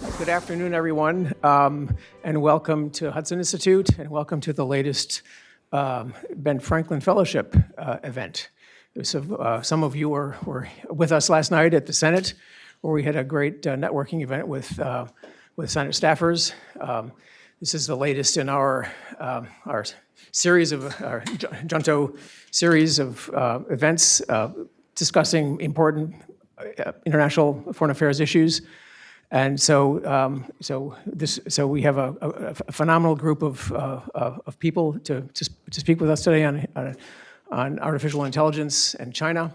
Good afternoon, everyone, and welcome to Hudson Institute, and welcome to the latest Ben Franklin Fellowship event. Some of you were with us last night at the Senate, where we had a great networking event with Senate staffers. This is the latest in our series of our JUNTO series of events discussing important international foreign affairs issues. And so we have a phenomenal group of people to speak with us today on artificial intelligence and China.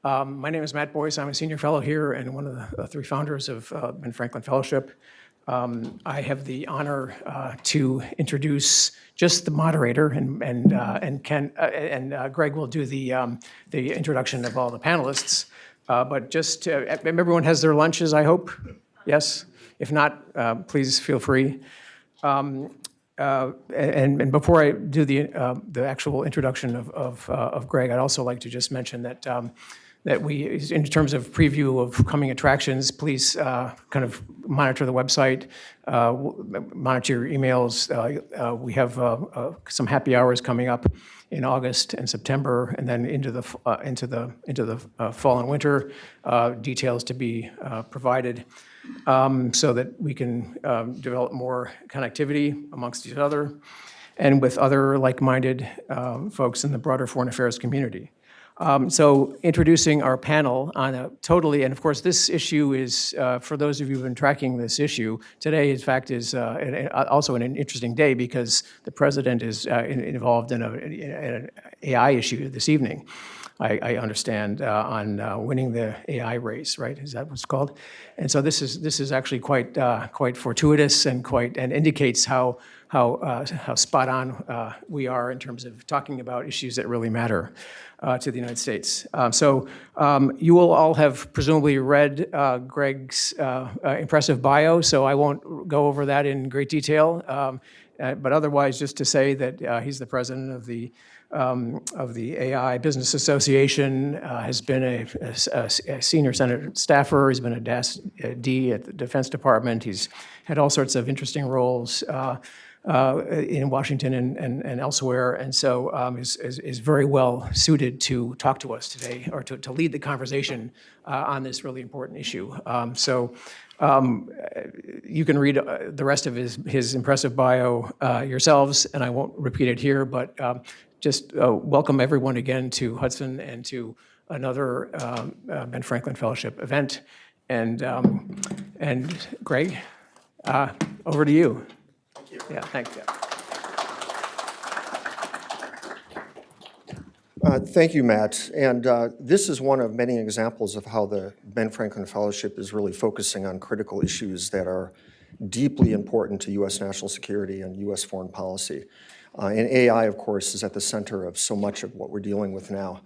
My name is Matt Boyce. I'm a senior fellow here and one of the three founders of Ben Franklin Fellowship. I have the honor to introduce just the moderator, and Greg will do the introduction of all the panelists. But just everyone has their lunches, I hope. Yes? If not, please feel free. And before I do the actual introduction of Greg, I'd also like to just mention that we, in terms of preview of coming attractions, please kind of monitor the website, monitor your emails. We have some happy hours coming up in August and September, and then into the fall and winter. Details to be provided. So that we can develop more connectivity amongst each other and with other like-minded folks in the broader foreign affairs community. So introducing our panel on a totally, and of course this issue is, for those of you who've been tracking this issue, today in fact is also an interesting day because the president is involved in an AI issue this evening. I understand, on winning the AI race, right? Is that what it's called? And so this is actually quite fortuitous and indicates how spot on we are in terms of talking about issues that really matter to the United States. So you will all have presumably read Greg's impressive bio, so I won't go over that in great detail. But otherwise, just to say that he's the president of the AI Business Association, has been a senior Senate staffer. He's been a D at the Defense Department. He's had all sorts of interesting roles in Washington and elsewhere, and so is very well suited to talk to us today, or to lead the conversation on this really important issue. You can read the rest of his impressive bio yourselves, and I won't repeat it here, but just welcome everyone again to Hudson and to another Ben Franklin Fellowship event. And Greg, over to you. Thank you. Yeah, thanks. Thank you, Matt. And this is one of many examples of how the Ben Franklin Fellowship is really focusing on critical issues that are deeply important to U.S. national security and U.S. foreign policy. And AI, of course, is at the center of so much of what we're dealing with now.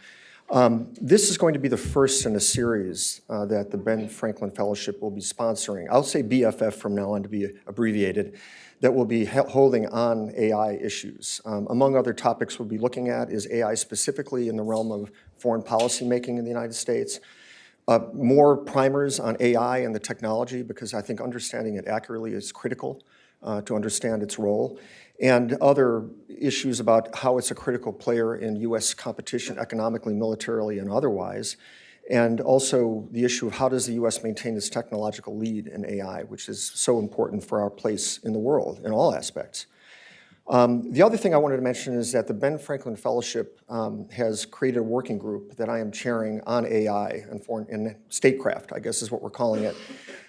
This is going to be the first in a series that the Ben Franklin Fellowship will be sponsoring. I'll say BFF from now on to be abbreviated, that will be holding on AI issues. Among other topics we'll be looking at is AI specifically in the realm of foreign policy making in the United States. More primers on AI and the technology, because I think understanding it accurately is critical to understand its role, and other issues about how it's a critical player in U.S. competition economically, militarily, and otherwise, and also the issue of how does the U.S. maintain its technological lead in AI, which is so important for our place in the world in all aspects. The other thing I wanted to mention is that the Ben Franklin Fellowship has created a working group that I am chairing on AI and Statecraft, I guess is what we're calling it.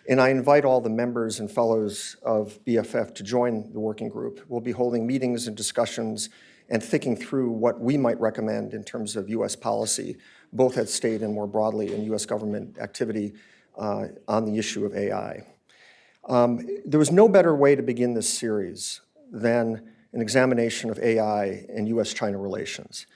And I invite all the members and fellows of BFF to join the working group. We'll be holding meetings and discussions and thinking through what we might recommend in terms of U.S. policy, both at state and more broadly in U.S. government activity on the issue of AI. There was no better way to begin this series than an examination of AI and U.S.-China relations.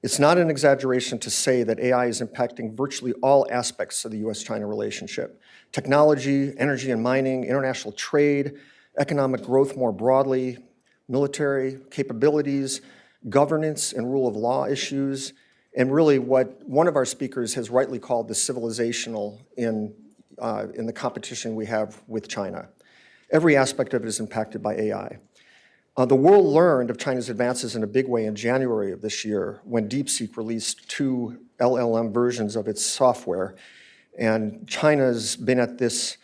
It's not an exaggeration to say that AI is impacting virtually all aspects of the U.S.-China relationship. Technology, energy and mining, international trade, economic growth more broadly, military capabilities, governance and rule of law issues, and really what one of our speakers has rightly called the civilizational in in the competition we have with China. Every aspect of it is impacted by AI. The world learned of China's advances in a big way in January of this year when DeepSeek released 2 LLM versions of its software. And China's been at this,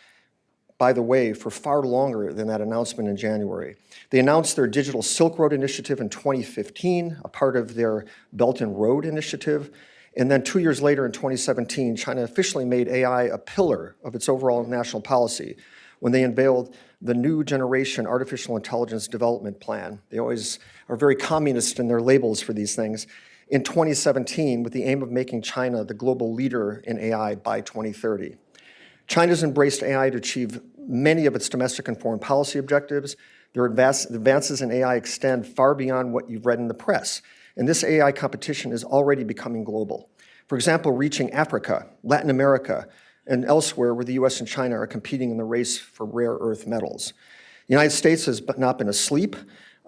by the way, for far longer than that announcement in January. They announced their Digital Silk Road initiative in 2015, a part of their Belt and Road initiative. And then 2 years later in 2017, China officially made AI a pillar of its overall national policy when they unveiled the New Generation Artificial Intelligence Development Plan. They always are very communist in their labels for these things. In 2017, with the aim of making China the global leader in AI by 2030. China's embraced AI to achieve many of its domestic and foreign policy objectives. Their advances in AI extend far beyond what you've read in the press. And this AI competition is already becoming global. For example, reaching Africa, Latin America, and elsewhere where the US and China are competing in the race for rare earth metals. The United States has not been asleep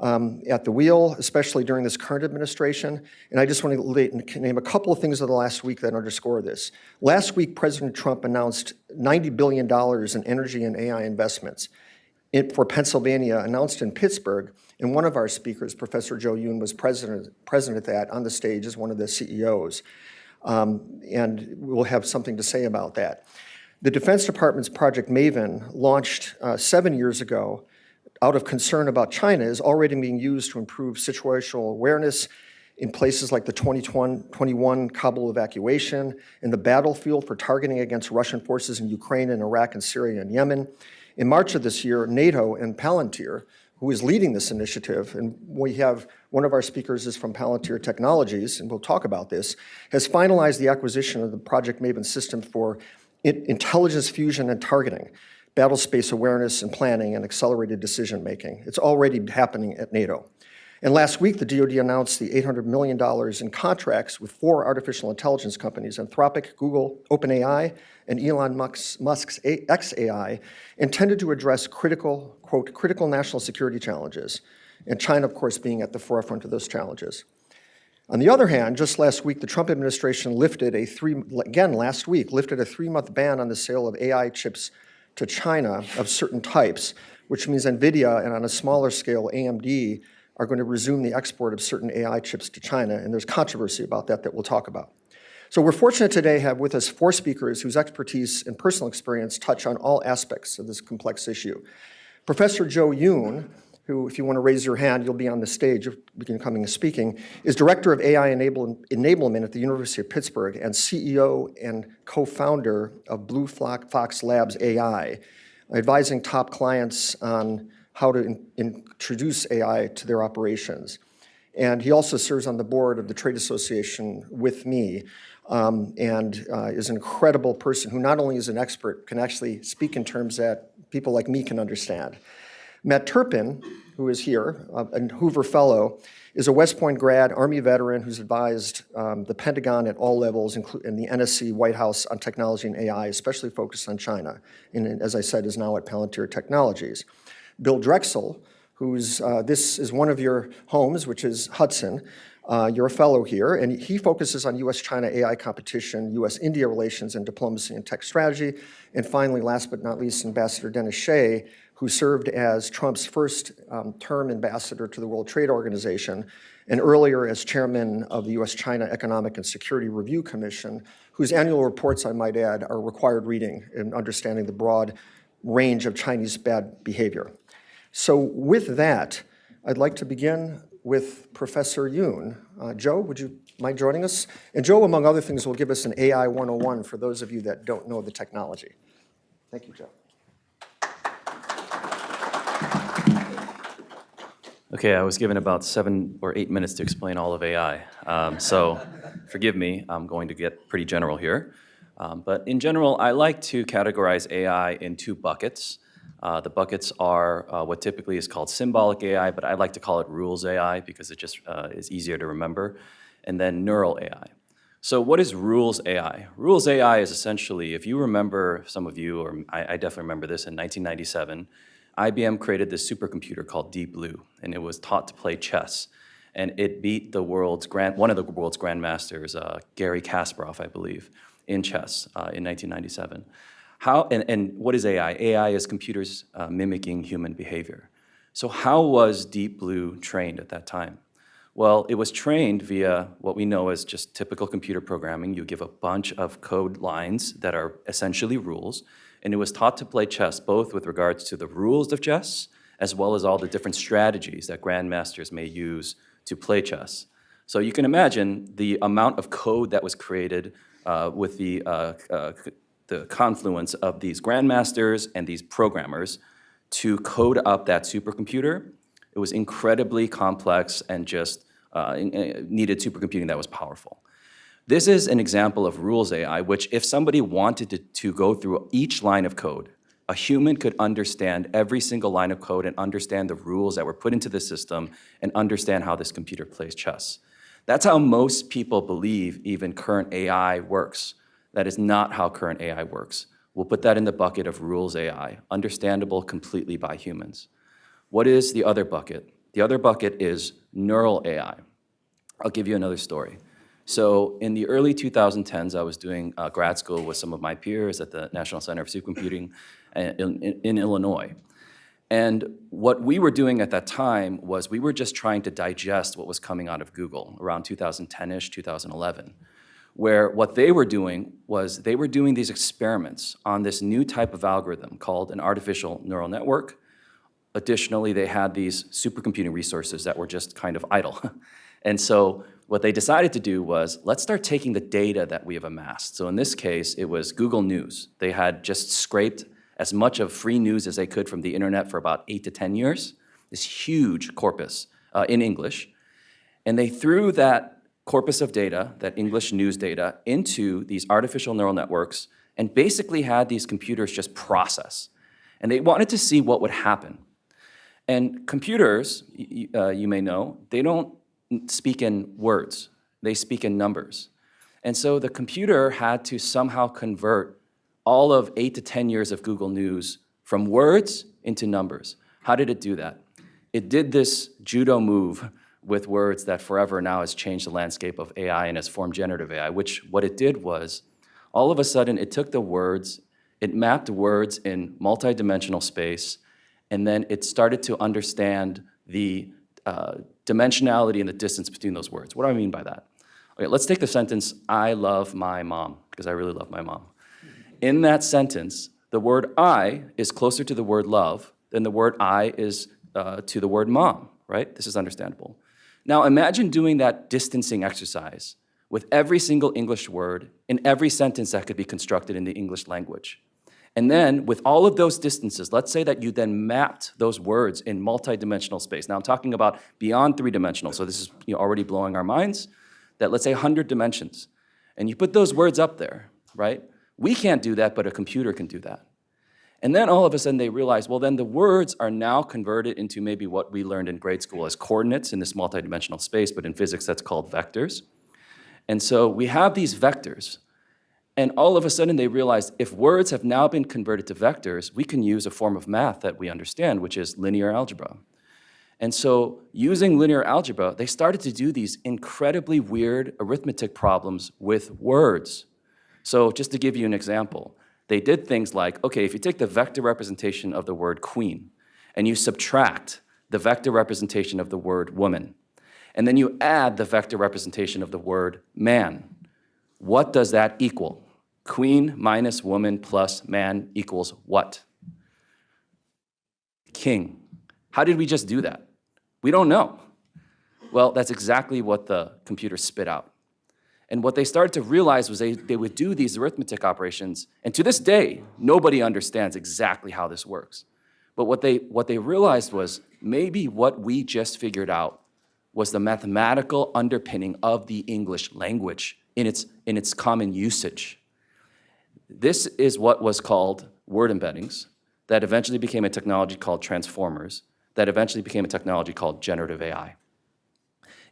at the wheel, especially during this current administration. And I just want to name a couple of things of the last week that underscore this. Last week, President Trump announced $90 billion in energy and AI investments for Pennsylvania, announced in Pittsburgh. And one of our speakers, Professor Joe Yoon, was president at that on the stage as one of the CEOs. And we'll have something to say about that. The Defense Department's Project Maven, launched 7 years ago out of concern about China, is already being used to improve situational awareness in places like the 2021 Kabul evacuation, in the battlefield for targeting against Russian forces in Ukraine and Iraq and Syria and Yemen. In March of this year, NATO and Palantir, who is leading this initiative, and we have one of our speakers is from Palantir Technologies, and we'll talk about this, has finalized the acquisition of the Project Maven system for intelligence fusion and targeting, battle space awareness and planning, and accelerated decision-making. It's already happening at NATO. And last week, the DoD announced the $800 million in contracts with 4 artificial intelligence companies, Anthropic, Google, OpenAI, and Elon Musk's xAI, intended to address critical, quote, critical national security challenges, and China, of course, being at the forefront of those challenges. On the other hand, just last week, the Trump administration lifted a 3-month ban on the sale of AI chips to China of certain types, which means NVIDIA and on a smaller scale, AMD, are going to resume the export of certain AI chips to China, and there's controversy about that we'll talk about. So we're fortunate today to have with us 4 speakers whose expertise and personal experience touch on all aspects of this complex issue. Professor Joe Yoon, who, if you want to raise your hand, you'll be on the stage coming and speaking, is Director of AI Enablement at the University of Pittsburgh and CEO and co-founder of Blue Fox Labs AI, advising top clients on how to introduce AI to their operations. And he also serves on the board of the trade association with me, and is an incredible person who not only is an expert, can actually speak in terms that people like me can understand. Matt Turpin, who is here, a Hoover Fellow, is a West Point grad, Army veteran who's advised the Pentagon at all levels, including the NSC, White House on technology and AI, especially focused on China, and as I said, is now at Palantir Technologies. Bill Drexel, this is one of your homes, which is Hudson. You're a fellow here, and he focuses on U.S.-China AI competition, U.S.-India relations, and diplomacy and tech strategy. And finally, last but not least, Ambassador Dennis Shea, who served as Trump's first term ambassador to the World Trade Organization, and earlier as chairman of the U.S.-China Economic and Security Review Commission, whose annual reports, I might add, are required reading in understanding the broad range of Chinese bad behavior. So with that, I'd like to begin with Professor Yoon. Joe, would you mind joining us? And Joe, among other things, will give us an AI 101 for those of you that don't know the technology. Thank you, Joe. Okay, I was given about 7 or 8 minutes to explain all of AI. So forgive me, I'm going to get pretty general here. But in general, I like to categorize AI in 2 buckets. The buckets are what typically is called symbolic AI, but I like to call it rules AI because it just is easier to remember, and then neural AI. So what is rules AI? Rules AI is essentially, if you remember, some of you, or I definitely remember this, in 1997, IBM created this supercomputer called Deep Blue, and it was taught to play chess. And it beat one of the world's grandmasters, Garry Kasparov, I believe, in chess in 1997. And what is AI? AI is computers mimicking human behavior. So how was Deep Blue trained at that time? Well, it was trained via what we know as just typical computer programming. You give a bunch of code lines that are essentially rules, and it was taught to play chess, both with regards to the rules of chess, as well as all the different strategies that grandmasters may use to play chess. So you can imagine the amount of code that was created with the confluence of these grandmasters and these programmers to code up that supercomputer. It was incredibly complex and just needed supercomputing that was powerful. This is an example of rules AI, which if somebody wanted to go through each line of code, a human could understand every single line of code and understand the rules that were put into the system and understand how this computer plays chess. That's how most people believe even current AI works. That is not how current AI works. We'll put that in the bucket of rules AI, understandable completely by humans. What is the other bucket? The other bucket is neural AI. I'll give you another story. So in the early 2010s, I was doing grad school with some of my peers at the National Center for Supercomputing in Illinois. And what we were doing at that time was we were just trying to digest what was coming out of Google around 2010-ish, 2011, where what they were doing was they were doing these experiments on this new type of algorithm called an artificial neural network. Additionally, they had these supercomputing resources that were just kind of idle. And so what they decided to do was, let's start taking the data that we have amassed. So in this case, it was Google News. They had just scraped as much of free news as they could from the internet for about 8 to 10 years, this huge corpus in English. And they threw that corpus of data, that English news data, into these artificial neural networks and basically had these computers just process. And they wanted to see what would happen. And computers, you may know, they don't speak in words. They speak in numbers. And so the computer had to somehow convert all of 8 to 10 years of Google News from words into numbers. How did it do that? It did this judo move with words that forever now has changed the landscape of AI and has formed generative AI, which what it did was, all of a sudden it took the words, it mapped words in multidimensional space, and then it started to understand the dimensionality and the distance between those words. What do I mean by that? Okay, let's take the sentence, I love my mom, because I really love my mom. In that sentence, the word I is closer to the word love than the word I is to the word mom, right? This is understandable. Now imagine doing that distancing exercise with every single English word in every sentence that could be constructed in the English language. And then with all of those distances, let's say that you then mapped those words in multidimensional space. Now I'm talking about beyond 3-dimensional, so this is already blowing our minds, that let's say 100 dimensions. And you put those words up there, right? We can't do that, but a computer can do that. And then all of a sudden they realize, well, then the words are now converted into maybe what we learned in grade school as coordinates in this multidimensional space, but in physics that's called vectors. And so we have these vectors, and all of a sudden they realize if words have now been converted to vectors, we can use a form of math that we understand, which is linear algebra. And so using linear algebra, they started to do these incredibly weird arithmetic problems with words. So just to give you an example, they did things like, okay, if you take the vector representation of the word queen and you subtract the vector representation of the word woman, and then you add the vector representation of the word man, what does that equal? Queen minus woman plus man equals what? King. How did we just do that? We don't know. Well, that's exactly what the computer spit out. And what they started to realize was they would do these arithmetic operations, and to this day, nobody understands exactly how this works. But what they realized was maybe what we just figured out was the mathematical underpinning of the English language in its common usage. This is what was called word embeddings, that eventually became a technology called transformers, that eventually became a technology called generative AI.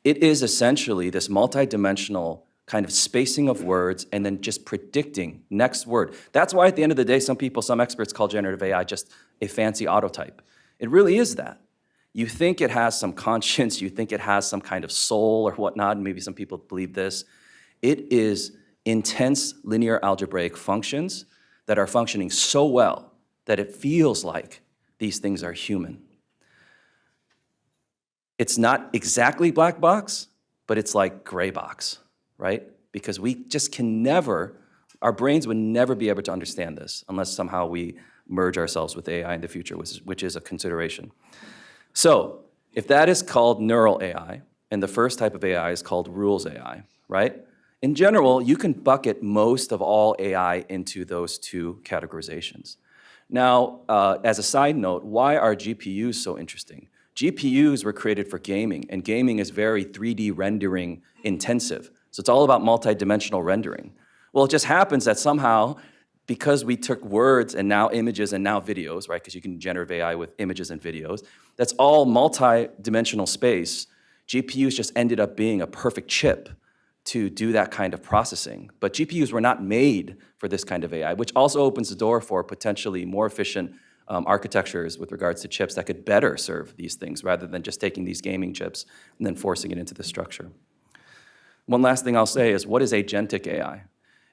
It is essentially this multidimensional kind of spacing of words and then just predicting next word. That's why at the end of the day, some experts call generative AI just a fancy autotype. It really is that. You think it has some conscience, you think it has some kind of soul or whatnot, and maybe some people believe this. It is intense linear algebraic functions that are functioning so well that it feels like these things are human. It's not exactly black box, but it's like gray box, right? Because we just can never, our brains would never be able to understand this unless somehow we merge ourselves with AI in the future, which is a consideration. So if that is called neural AI, and the first type of AI is called rules AI, right? In general, you can bucket most of all AI into those two categorizations. Now, as a side note, why are GPUs so interesting? GPUs were created for gaming, and gaming is very 3D rendering intensive. So it's all about multi-dimensional rendering. Well, it just happens that somehow, because we took words and now images and now videos, right, because you can generate AI with images and videos, that's all multi-dimensional space. GPUs just ended up being a perfect chip to do that kind of processing. But GPUs were not made for this kind of AI, which also opens the door for potentially more efficient architectures with regards to chips that could better serve these things rather than just taking these gaming chips and then forcing it into the structure. One last thing I'll say is, what is agentic AI?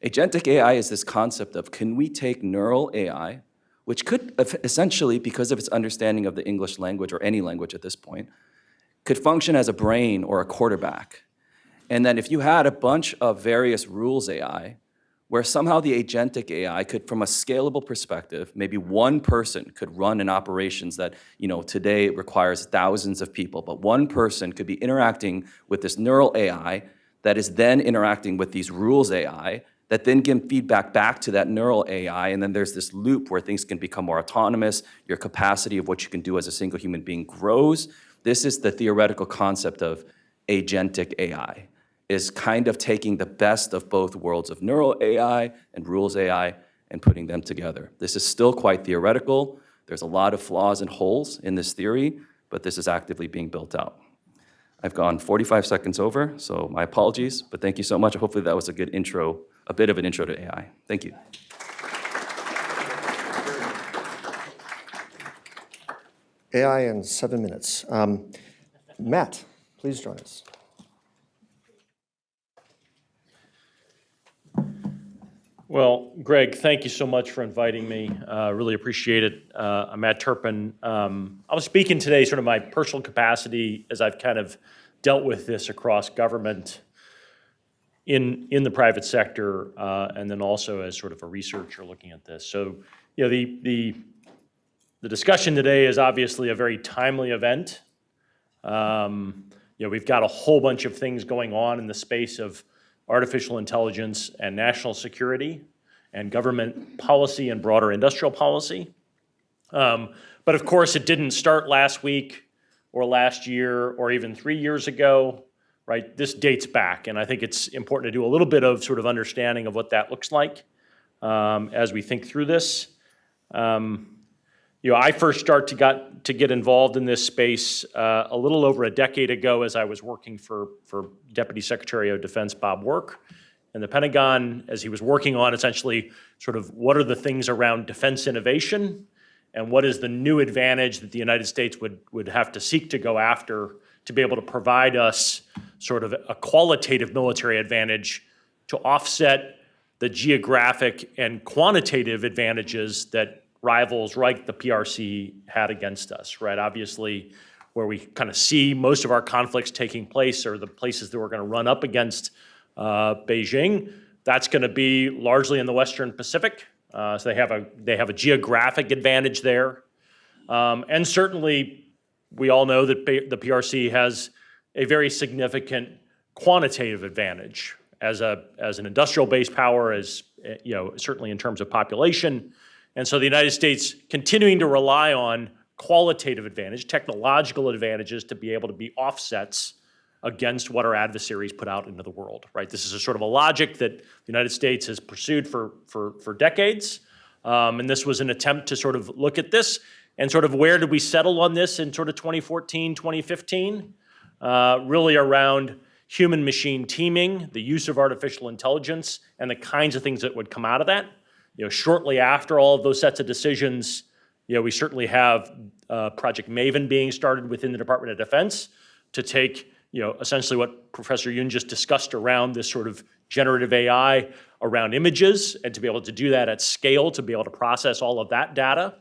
Agentic AI is this concept of, can we take neural AI, which could essentially, because of its understanding of the English language or any language at this point, could function as a brain or a quarterback. And then if you had a bunch of various rules AI, where somehow the agentic AI could, from a scalable perspective, maybe one person could run an operations that, today requires thousands of people, but one person could be interacting with this neural AI that is then interacting with these rules AI that then give feedback back to that neural AI, and then there's this loop where things can become more autonomous, your capacity of what you can do as a single human being grows. This is the theoretical concept of agentic AI, is kind of taking the best of both worlds of neural AI and rules AI and putting them together. This is still quite theoretical. There's a lot of flaws and holes in this theory, but this is actively being built out. I've gone 45 seconds over, so my apologies, but thank you so much. Hopefully that was a good intro, a bit of an intro to AI. Thank you. AI in 7 minutes. Matt, please join us. Well, Greg, thank you so much for inviting me. Really appreciate it. I'm Matt Turpin. I was speaking today sort of my personal capacity as I've kind of dealt with this across government in the private sector, and then also as sort of a researcher looking at this. So, the discussion today is obviously a very timely event. We've got a whole bunch of things going on in the space of artificial intelligence and national security and government policy and broader industrial policy. But of course, it didn't start last week or last year or even 3 years ago, right? This dates back, and I think it's important to do a little bit of sort of understanding of what that looks like as we think through this. I first got to get involved in this space a little over a decade ago as I was working for Deputy Secretary of Defense Bob Work in the Pentagon, as he was working on essentially sort of what are the things around defense innovation and what is the new advantage that the United States would have to seek to go after to be able to provide us sort of a qualitative military advantage to offset the geographic and quantitative advantages that rivals like the PRC had against us, right? Obviously, where we kind of see most of our conflicts taking place are the places that we're going to run up against Beijing. That's going to be largely in the Western Pacific. So they have a geographic advantage there. And certainly, we all know that the PRC has a very significant quantitative advantage as an industrial-based power, as certainly in terms of population. And so the United States continuing to rely on qualitative advantage, technological advantages to be able to be offsets against what our adversaries put out into the world, right? This is a sort of a logic that the United States has pursued for decades. And this was an attempt to sort of look at this and sort of where did we settle on this in sort of 2014, 2015? Really around human-machine teaming, the use of artificial intelligence, and the kinds of things that would come out of that. Shortly after all of those sets of decisions, we certainly have Project Maven being started within the Department of Defense to take, essentially what Professor Yun just discussed around this sort of generative AI around images, and to be able to do that at scale, to be able to process all of that data.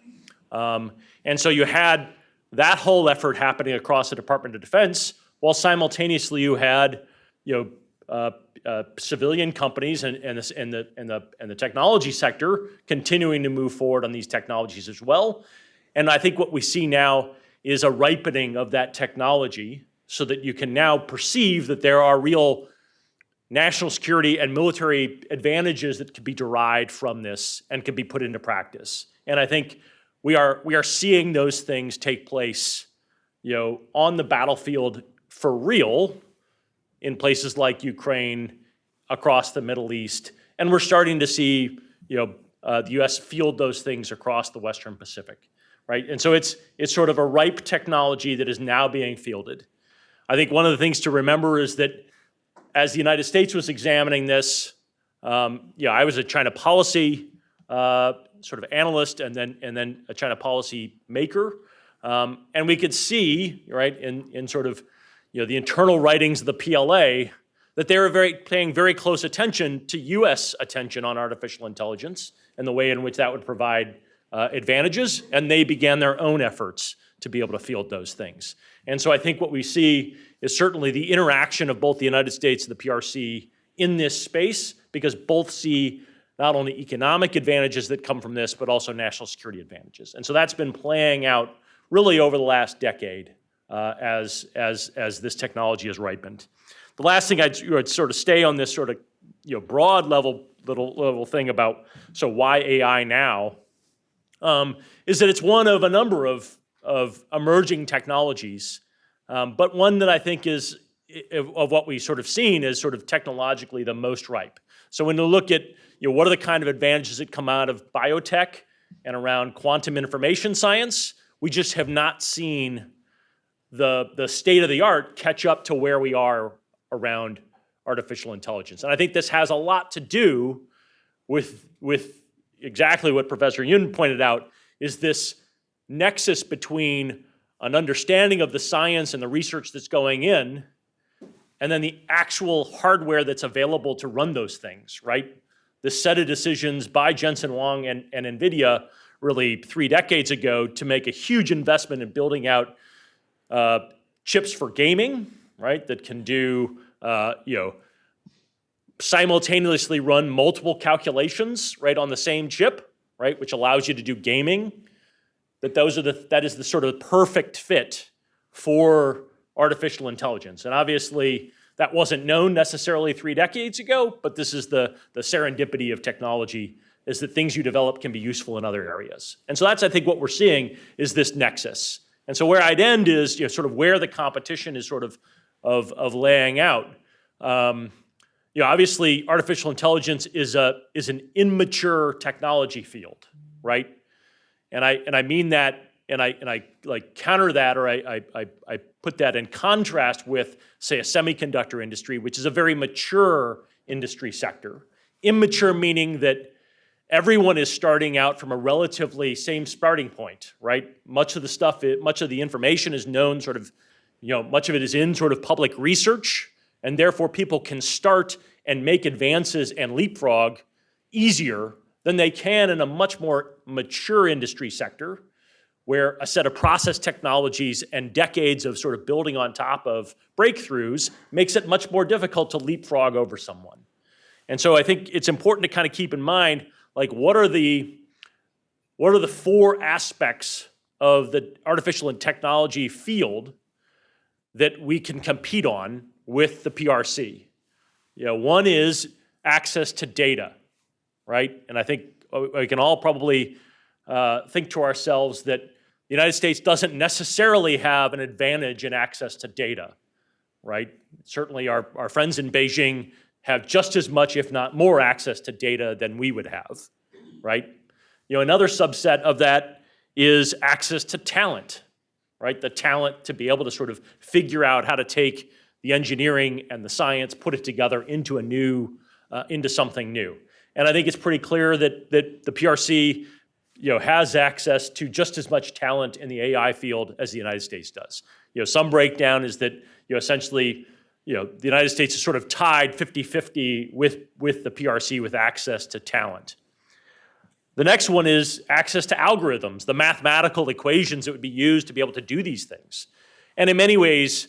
And so you had that whole effort happening across the Department of Defense, while simultaneously you had, civilian companies and the technology sector continuing to move forward on these technologies as well. And I think what we see now is a ripening of that technology, so that you can now perceive that there are real national security and military advantages that can be derived from this and can be put into practice. And I think we are seeing those things take place, on the battlefield for real in places like Ukraine, across the Middle East, and we're starting to see, the U.S. field those things across the Western Pacific, right? And so it's sort of a ripe technology that is now being fielded. I think one of the things to remember is that as the United States was examining this, I was a China policy sort of analyst and then a China policy maker, and we could see, right, in sort of the internal writings of the PLA, that they were paying very close attention to U.S. attention on artificial intelligence and the way in which that would provide advantages, and they began their own efforts to be able to field those things. And so I think what we see is certainly the interaction of both the United States and the PRC in this space, because both see not only economic advantages that come from this, but also national security advantages. And so that's been playing out really over the last decade as this technology has ripened. The last thing I'd sort of stay on this sort of broad level thing about why AI now is that it's one of a number of emerging technologies, but one that I think is of what we've sort of seen is sort of technologically the most ripe. So when you look at what are the kind of advantages that come out of biotech and around quantum information science, we just have not seen the state of the art catch up to where we are around artificial intelligence. And I think this has a lot to do with exactly what Professor Yun pointed out, is this nexus between an understanding of the science and the research that's going in, and then the actual hardware that's available to run those things, right? This set of decisions by Jensen Huang and NVIDIA really 3 decades ago to make a huge investment in building out chips for gaming, right, that can do, simultaneously run multiple calculations, right, on the same chip, right, which allows you to do gaming. That is the sort of perfect fit for artificial intelligence. And obviously, that wasn't known necessarily 3 decades ago, but this is the serendipity of technology, is that things you develop can be useful in other areas. And so that's, I think, what we're seeing is this nexus. And so where I'd end is sort of where the competition is sort of laying out. Obviously, artificial intelligence is an immature technology field, right? And I mean that, and I like counter that, or I put that in contrast with, say, a semiconductor industry, which is a very mature industry sector. Immature meaning that everyone is starting out from a relatively same starting point, right? Much of the information is known sort of, much of it is in sort of public research, and therefore people can start and make advances and leapfrog easier than they can in a much more mature industry sector, where a set of process technologies and decades of sort of building on top of breakthroughs makes it much more difficult to leapfrog over someone. And so I think it's important to kind of keep in mind, like, what are the 4 aspects of the artificial and technology field that we can compete on with the PRC? One is access to data, right? And I think we can all probably think to ourselves that the United States doesn't necessarily have an advantage in access to data, right? Certainly our friends in Beijing have just as much, if not more, access to data than we would have, right? Another subset of that is access to talent, right? The talent to be able to sort of figure out how to take the engineering and the science, put it together into into something new. And I think it's pretty clear that the PRC, has access to just as much talent in the AI field as the United States does. Some breakdown is that, essentially, the United States is sort of tied 50-50 with the PRC with access to talent. The next one is access to algorithms, the mathematical equations that would be used to be able to do these things. And in many ways,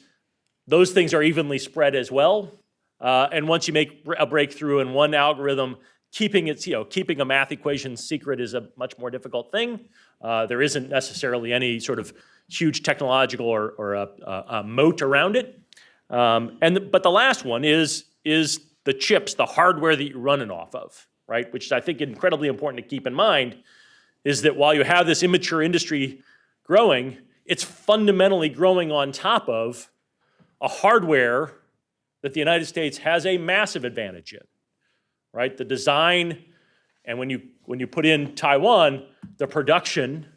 those things are evenly spread as well. And once you make a breakthrough in one algorithm, keeping a math equation secret is a much more difficult thing. There isn't necessarily any sort of huge technological or a moat around it. But the last one is the chips, the hardware that you're running off of, right? Which I think is incredibly important to keep in mind, is that while you have this immature industry growing, it's fundamentally growing on top of a hardware that the United States has a massive advantage in, right? The design, and when you put in Taiwan, the production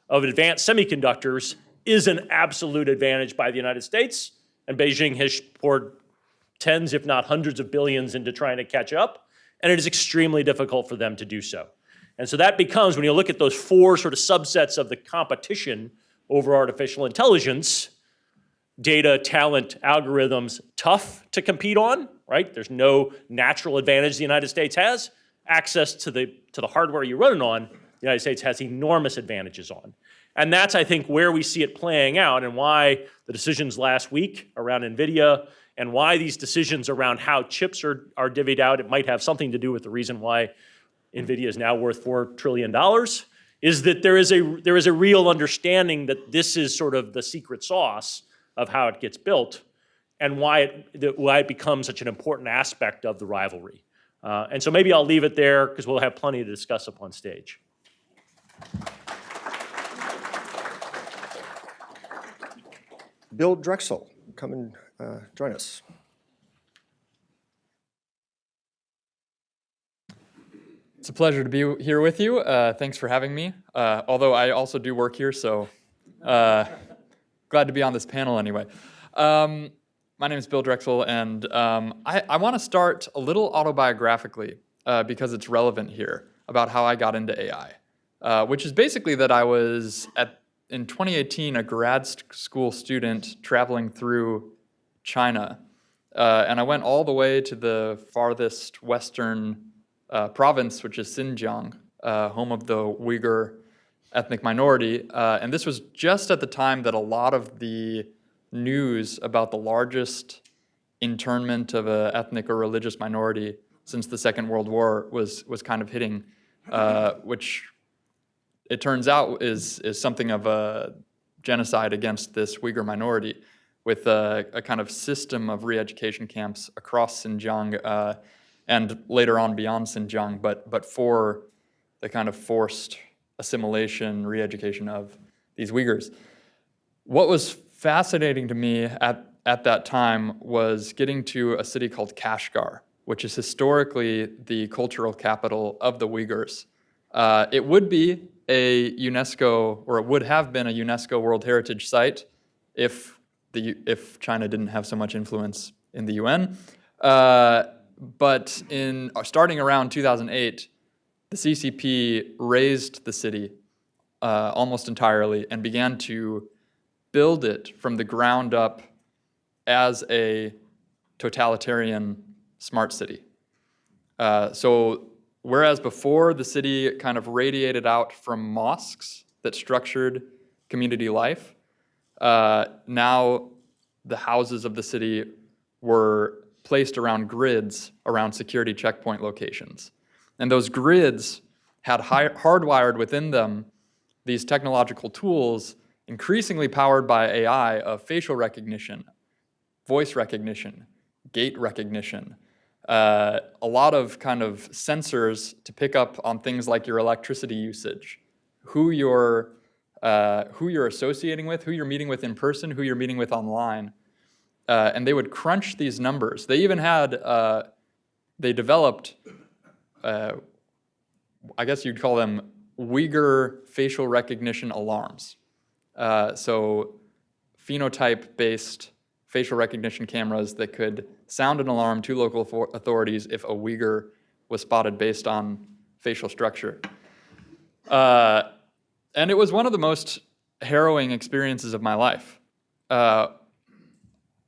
of advanced semiconductors is an absolute advantage by the United States, and Beijing has poured tens, if not hundreds of billions into trying to catch up, and it is extremely difficult for them to do so. And so that becomes, when you look at those four sort of subsets of the competition over artificial intelligence, data, talent, algorithms, tough to compete on, right? There's no natural advantage the United States has. Access to the hardware you're running on, the United States has enormous advantages on. And that's, I think, where we see it playing out, and why the decisions last week around NVIDIA, and why these decisions around how chips are divvied out, it might have something to do with the reason why NVIDIA is now worth $4 trillion, is that there is a real understanding that this is sort of the secret sauce of how it gets built, and why it becomes such an important aspect of the rivalry. And so maybe I'll leave it there, because we'll have plenty to discuss up on stage. Bill Drexel, come and join us. It's a pleasure to be here with you. Thanks for having me. Although I also do work here, so glad to be on this panel anyway. My name is Bill Drexel, and I want to start a little autobiographically because it's relevant here about how I got into AI, which is basically that I was, in 2018, a grad school student traveling through China, and I went all the way to the farthest western province, which is Xinjiang, home of the Uyghur ethnic minority. And this was just at the time that a lot of the news about the largest internment of an ethnic or religious minority since the Second World War was kind of hitting, which it turns out is something of a genocide against this Uyghur minority, with a kind of system of re-education camps across Xinjiang and later on beyond Xinjiang, but for the kind of forced assimilation, re-education of these Uyghurs. What was fascinating to me at that time was getting to a city called Kashgar, which is historically the cultural capital of the Uyghurs. It would be a UNESCO, or it would have been a UNESCO World Heritage Site if China didn't have so much influence in the UN. But starting around 2008, the CCP razed the city almost entirely and began to build it from the ground up as a totalitarian smart city. So whereas before the city kind of radiated out from mosques that structured community life, now the houses of the city were placed around grids around security checkpoint locations. And those grids had hardwired within them these technological tools, increasingly powered by AI, of facial recognition, voice recognition, gait recognition, a lot of kind of sensors to pick up on things like your electricity usage, who you're associating with, who you're meeting with in person, who you're meeting with online. And they would crunch these numbers. They even had, they developed, I guess you'd call them Uyghur facial recognition alarms. So phenotype-based facial recognition cameras that could sound an alarm to local authorities if a Uyghur was spotted based on facial structure. And it was one of the most harrowing experiences of my life.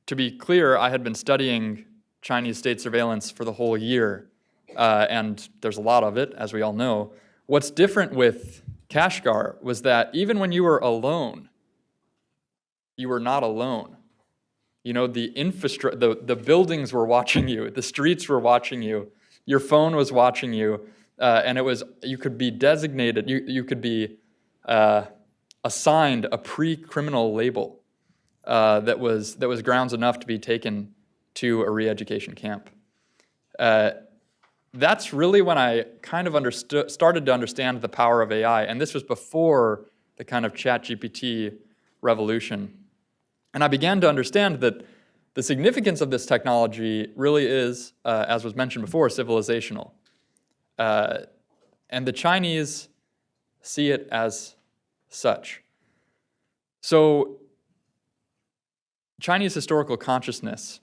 to be clear, I had been studying Chinese state surveillance for the whole year, and there's a lot of it, as we all know. What's different with Kashgar was that even when you were alone, you were not alone. You know, the buildings were watching you, the streets were watching you, your phone was watching you, and you could be designated, you could be assigned a pre-criminal label that was grounds enough to be taken to a re-education camp. That's really when I kind of started to understand the power of AI, and this was before the kind of ChatGPT revolution. And I began to understand that the significance of this technology really is, as was mentioned before, civilizational. And the Chinese see it as such. So Chinese historical consciousness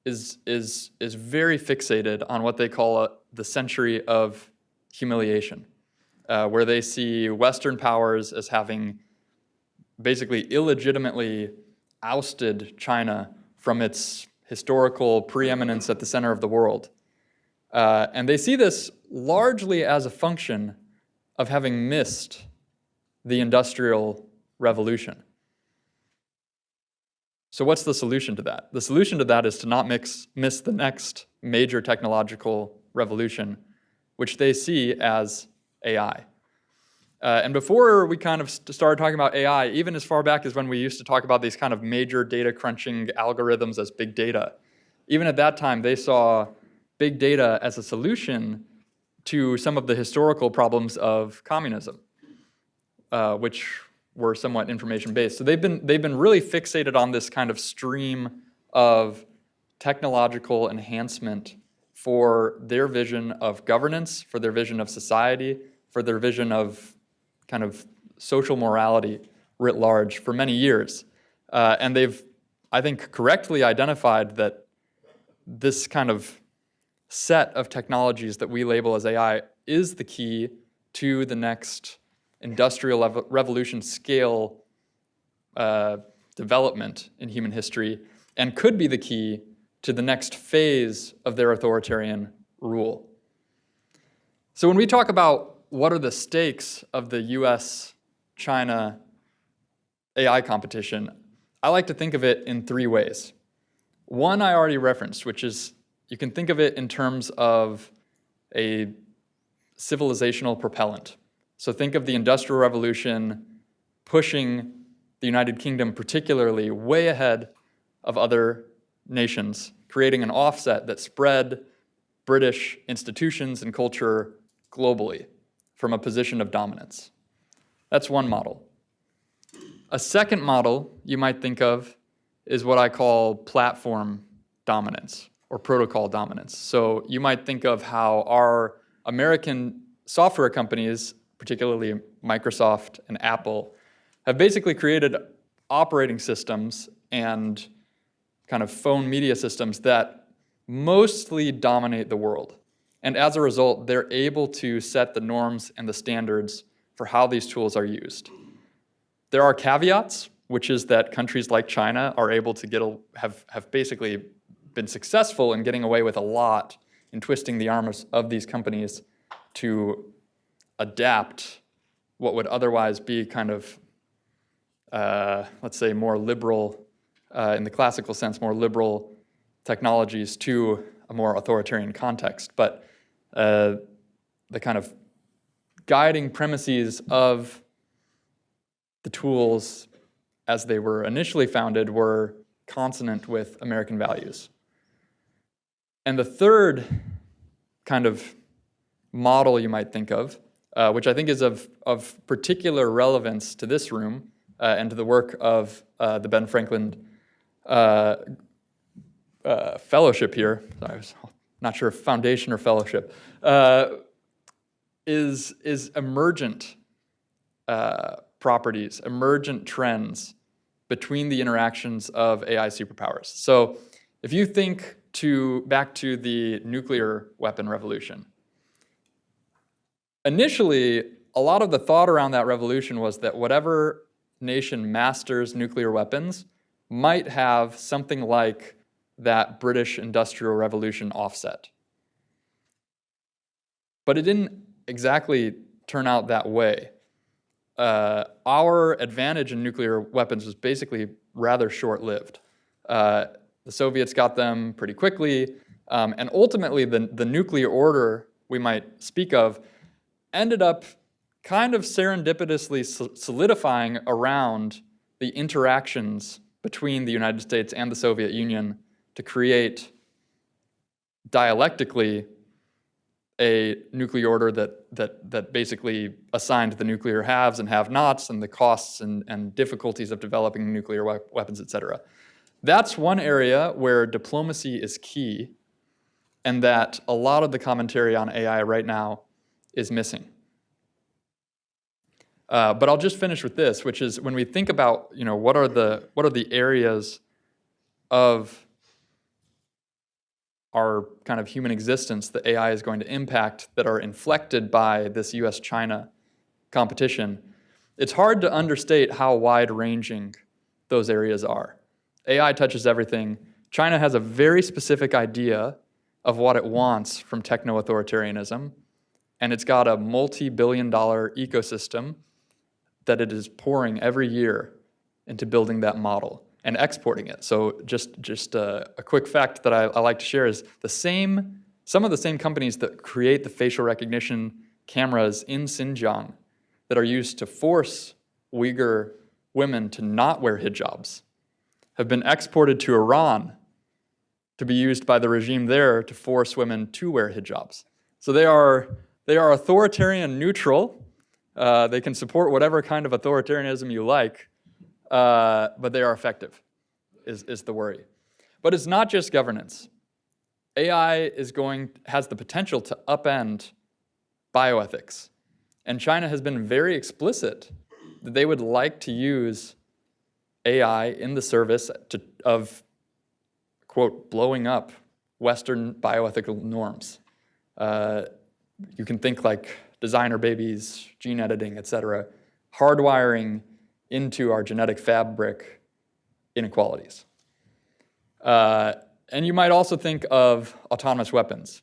is very fixated on what they call the century of humiliation, where they see Western powers as having basically illegitimately ousted China from its historical preeminence at the center of the world. And they see this largely as a function of having missed the Industrial Revolution. So what's the solution to that? The solution to that is to not miss the next major technological revolution, which they see as AI. And before we kind of started talking about AI, even as far back as when we used to talk about these kind of major data crunching algorithms as big data, even at that time they saw big data as a solution to some of the historical problems of communism, which were somewhat information-based. So they've been really fixated on this kind of stream of technological enhancement for their vision of governance, for their vision of society, for their vision of kind of social morality writ large for many years. And they've, I think, correctly identified that this kind of set of technologies that we label as AI is the key to the next industrial revolution scale development in human history, and could be the key to the next phase of their authoritarian rule. So when we talk about what are the stakes of the US-China AI competition, I like to think of it in three ways. One I already referenced, which is you can think of it in terms of a civilizational propellant. So think of the Industrial Revolution pushing the United Kingdom particularly way ahead of other nations, creating an offset that spread British institutions and culture globally from a position of dominance. That's one model. A second model you might think of is what I call platform dominance or protocol dominance. So you might think of how our American software companies, particularly Microsoft and Apple, have basically created operating systems and kind of phone media systems that mostly dominate the world. And as a result, they're able to set the norms and the standards for how these tools are used. There are caveats, which is that countries like China are able to have basically been successful in getting away with a lot in twisting the arms of these companies to adapt what would otherwise be kind of, let's say, more liberal, in the classical sense, more liberal technologies to a more authoritarian context. But the kind of guiding premises of the tools as they were initially founded were consonant with American values. And the third kind of model you might think of, which I think is of particular relevance to this room and to the work of the Ben Franklin Fellowship here, sorry, I was not sure if foundation or fellowship, is emergent properties, emergent trends between the interactions of AI superpowers. So if you think back to the nuclear weapon revolution, initially, a lot of the thought around that revolution was that whatever nation masters nuclear weapons might have something like that British Industrial Revolution offset. But it didn't exactly turn out that way. Our advantage in nuclear weapons was basically rather short-lived. The Soviets got them pretty quickly, and ultimately the nuclear order we might speak of ended up kind of serendipitously solidifying around the interactions between the United States and the Soviet Union to create dialectically a nuclear order that basically assigned the nuclear haves and have-nots and the costs and difficulties of developing nuclear weapons, et cetera. That's one area where diplomacy is key, and that a lot of the commentary on AI right now is missing. But I'll just finish with this, which is when we think about, what are the areas of our kind of human existence that AI is going to impact that are inflected by this US-China competition, it's hard to understate how wide-ranging those areas are. AI touches everything. China has a very specific idea of what it wants from techno-authoritarianism, and it's got a multi-billion-dollar ecosystem that it is pouring every year into building that model and exporting it. So just a quick fact that I like to share is some of the same companies that create the facial recognition cameras in Xinjiang that are used to force Uyghur women to not wear hijabs have been exported to Iran to be used by the regime there to force women to wear hijabs. So they are authoritarian neutral. They can support whatever kind of authoritarianism you like, but they are effective, is the worry. But it's not just governance. AI has the potential to upend bioethics. And China has been very explicit that they would like to use AI in the service of, quote, blowing up Western bioethical norms. You can think like designer babies, gene editing, et cetera, hardwiring into our genetic fabric inequalities. And you might also think of autonomous weapons.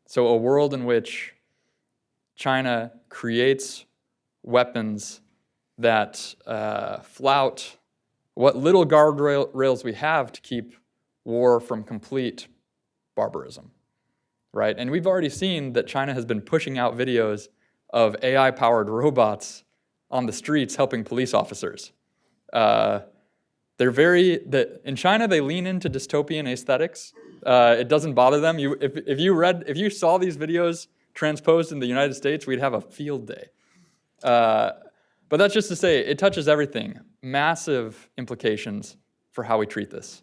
So a world in which China creates weapons that flout what little guardrails we have to keep war from complete barbarism, right? And we've already seen that China has been pushing out videos of AI-powered robots on the streets helping police officers. In China, they lean into dystopian aesthetics. It doesn't bother them. If you saw these videos transposed in the United States, we'd have a field day. But that's just to say, it touches everything. Massive implications for how we treat this.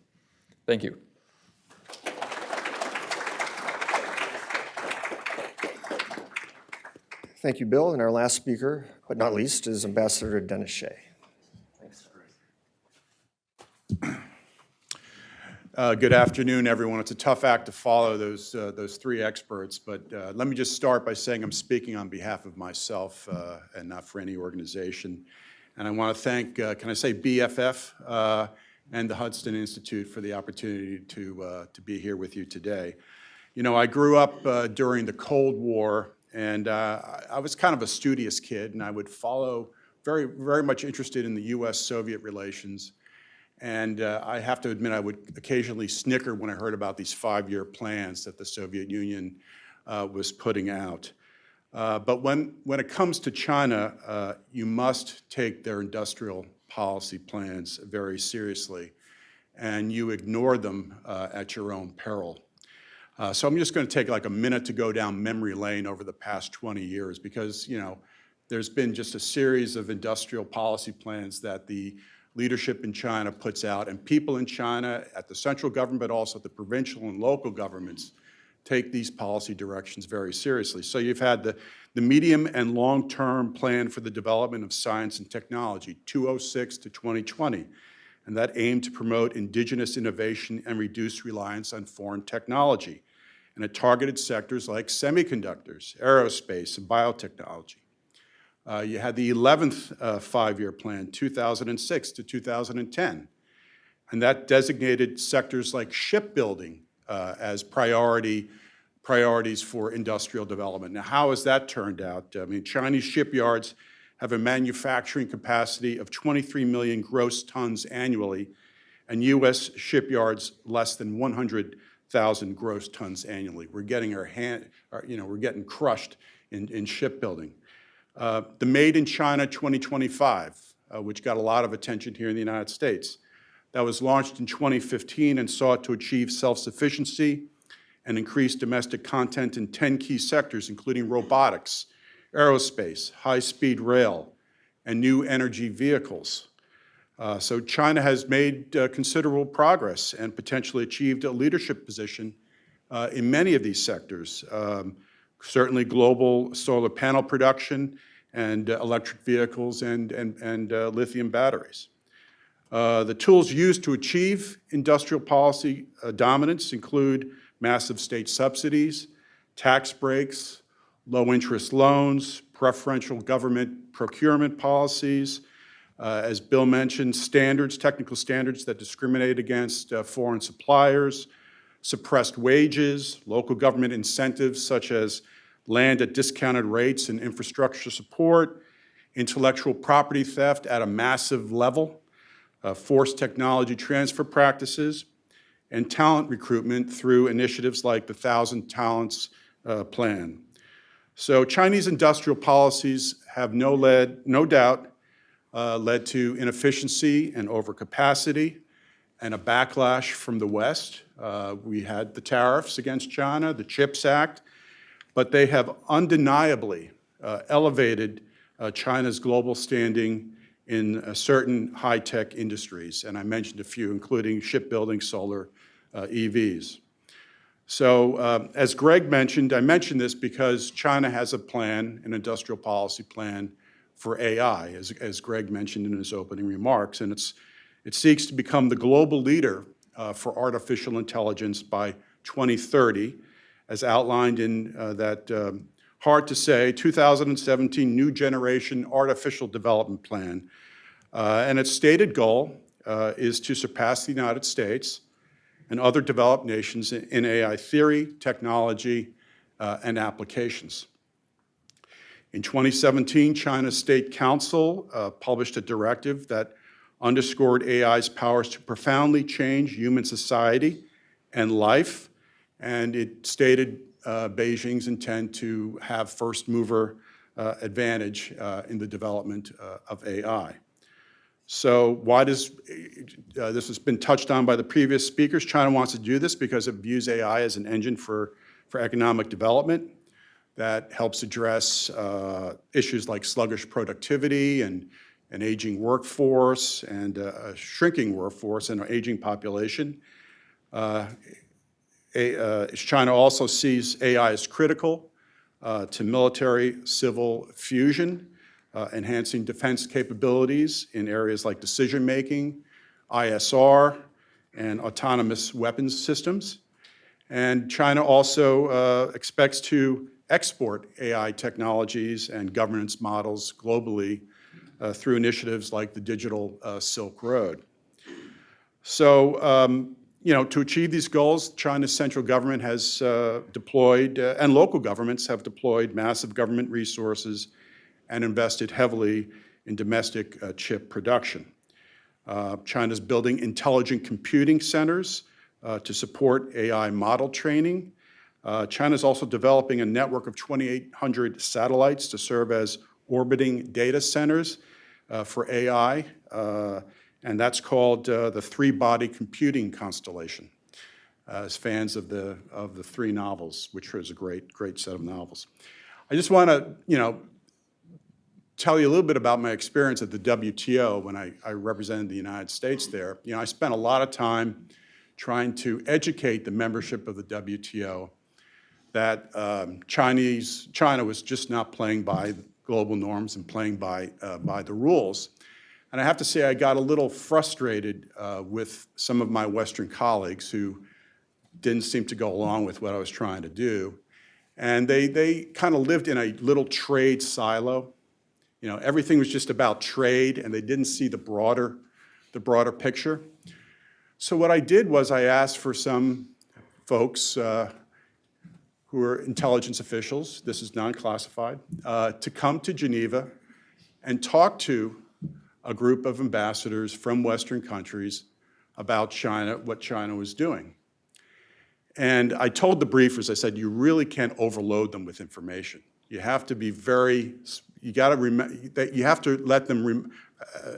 Thank you. Thank you, Bill. And our last speaker, but not least, is Ambassador Dennis Shea. Good afternoon, everyone. It's a tough act to follow those three experts, but let me just start by saying I'm speaking on behalf of myself and not for any organization. And I want to thank, can I say BFF and the Hudson Institute for the opportunity to be here with you today. You know, I grew up during the Cold War, and I was kind of a studious kid, and I would follow, very, very much interested in the US-Soviet relations. And I have to admit, I would occasionally snicker when I heard about these 5-year plans that the Soviet Union was putting out. But when it comes to China, you must take their industrial policy plans very seriously, and you ignore them at your own peril. So I'm just going to take like a minute to go down memory lane over the past 20 years because, you know, there's been just a series of industrial policy plans that the leadership in China puts out, and people in China at the central government, but also the provincial and local governments take these policy directions very seriously. So you've had the medium and long-term plan for the development of science and technology, 2006 to 2020, and that aimed to promote indigenous innovation and reduce reliance on foreign technology. And it targeted sectors like semiconductors, aerospace, and biotechnology. You had the 11th 5-year plan, 2006 to 2010. and that designated sectors like shipbuilding as priorities for industrial development. Now, how has that turned out? I mean, Chinese shipyards have a manufacturing capacity of 23 million gross tons annually, and U.S. shipyards less than 100,000 gross tons annually. We're getting we're getting crushed in shipbuilding. The Made in China 2025, which got a lot of attention here in the United States, that was launched in 2015 and sought to achieve self-sufficiency and increase domestic content in 10 key sectors, including robotics, aerospace, high-speed rail, and new energy vehicles. So China has made considerable progress and potentially achieved a leadership position in many of these sectors. Certainly global solar panel production and electric vehicles and lithium batteries. The tools used to achieve industrial policy dominance include massive state subsidies, tax breaks, low-interest loans, preferential government procurement policies, as Bill mentioned, technical standards that discriminate against foreign suppliers, suppressed wages, local government incentives such as land at discounted rates and infrastructure support, intellectual property theft at a massive level, forced technology transfer practices, and talent recruitment through initiatives like the 1,000 Talents Plan. So Chinese industrial policies have no doubt led to inefficiency and overcapacity and a backlash from the West. We had the tariffs against China, the CHIPS Act, but they have undeniably elevated China's global standing in certain high-tech industries, and I mentioned a few, including shipbuilding, solar, EVs. So as Greg mentioned, I mentioned this because China has a plan, an industrial policy plan for AI, as Greg mentioned in his opening remarks, and it seeks to become the global leader for artificial intelligence by 2030, as outlined in that hard to say 2017 New Generation Artificial Development Plan. And its stated goal is to surpass the United States and other developed nations in AI theory, technology, and applications. In 2017, China's State Council published a directive that underscored AI's powers to profoundly change human society and life, and it stated Beijing's intent to have first mover advantage in the development of AI. So why does, this has been touched on by the previous speakers, China wants to do this because it views AI as an engine for economic development that helps address issues like sluggish productivity and an aging workforce and a shrinking workforce and an aging population. China also sees AI as critical to military-civil fusion, enhancing defense capabilities in areas like decision-making, ISR, and autonomous weapons systems. And China also expects to export AI technologies and governance models globally through initiatives like the Digital Silk Road. So, to achieve these goals, China's central government has deployed, and local governments have deployed massive government resources and invested heavily in domestic chip production. China's building intelligent computing centers to support AI model training. China's also developing a network of 2,800 satellites to serve as orbiting data centers for AI, and that's called the three-body computing constellation, as fans of the three novels, which was a great set of novels. I just want to, tell you a little bit about my experience at the WTO when I represented the United States there. I spent a lot of time trying to educate the membership of the WTO that China was just not playing by global norms and playing by the rules. And I have to say I got a little frustrated with some of my Western colleagues who didn't seem to go along with what I was trying to do. And they kind of lived in a little trade silo. Everything was just about trade, and they didn't see the broader picture. So what I did was I asked for some folks who are intelligence officials, this is non-classified, to come to Geneva and talk to a group of ambassadors from Western countries about China, what China was doing. And I told the briefers, I said, you really can't overload them with information. You have to be you have to let them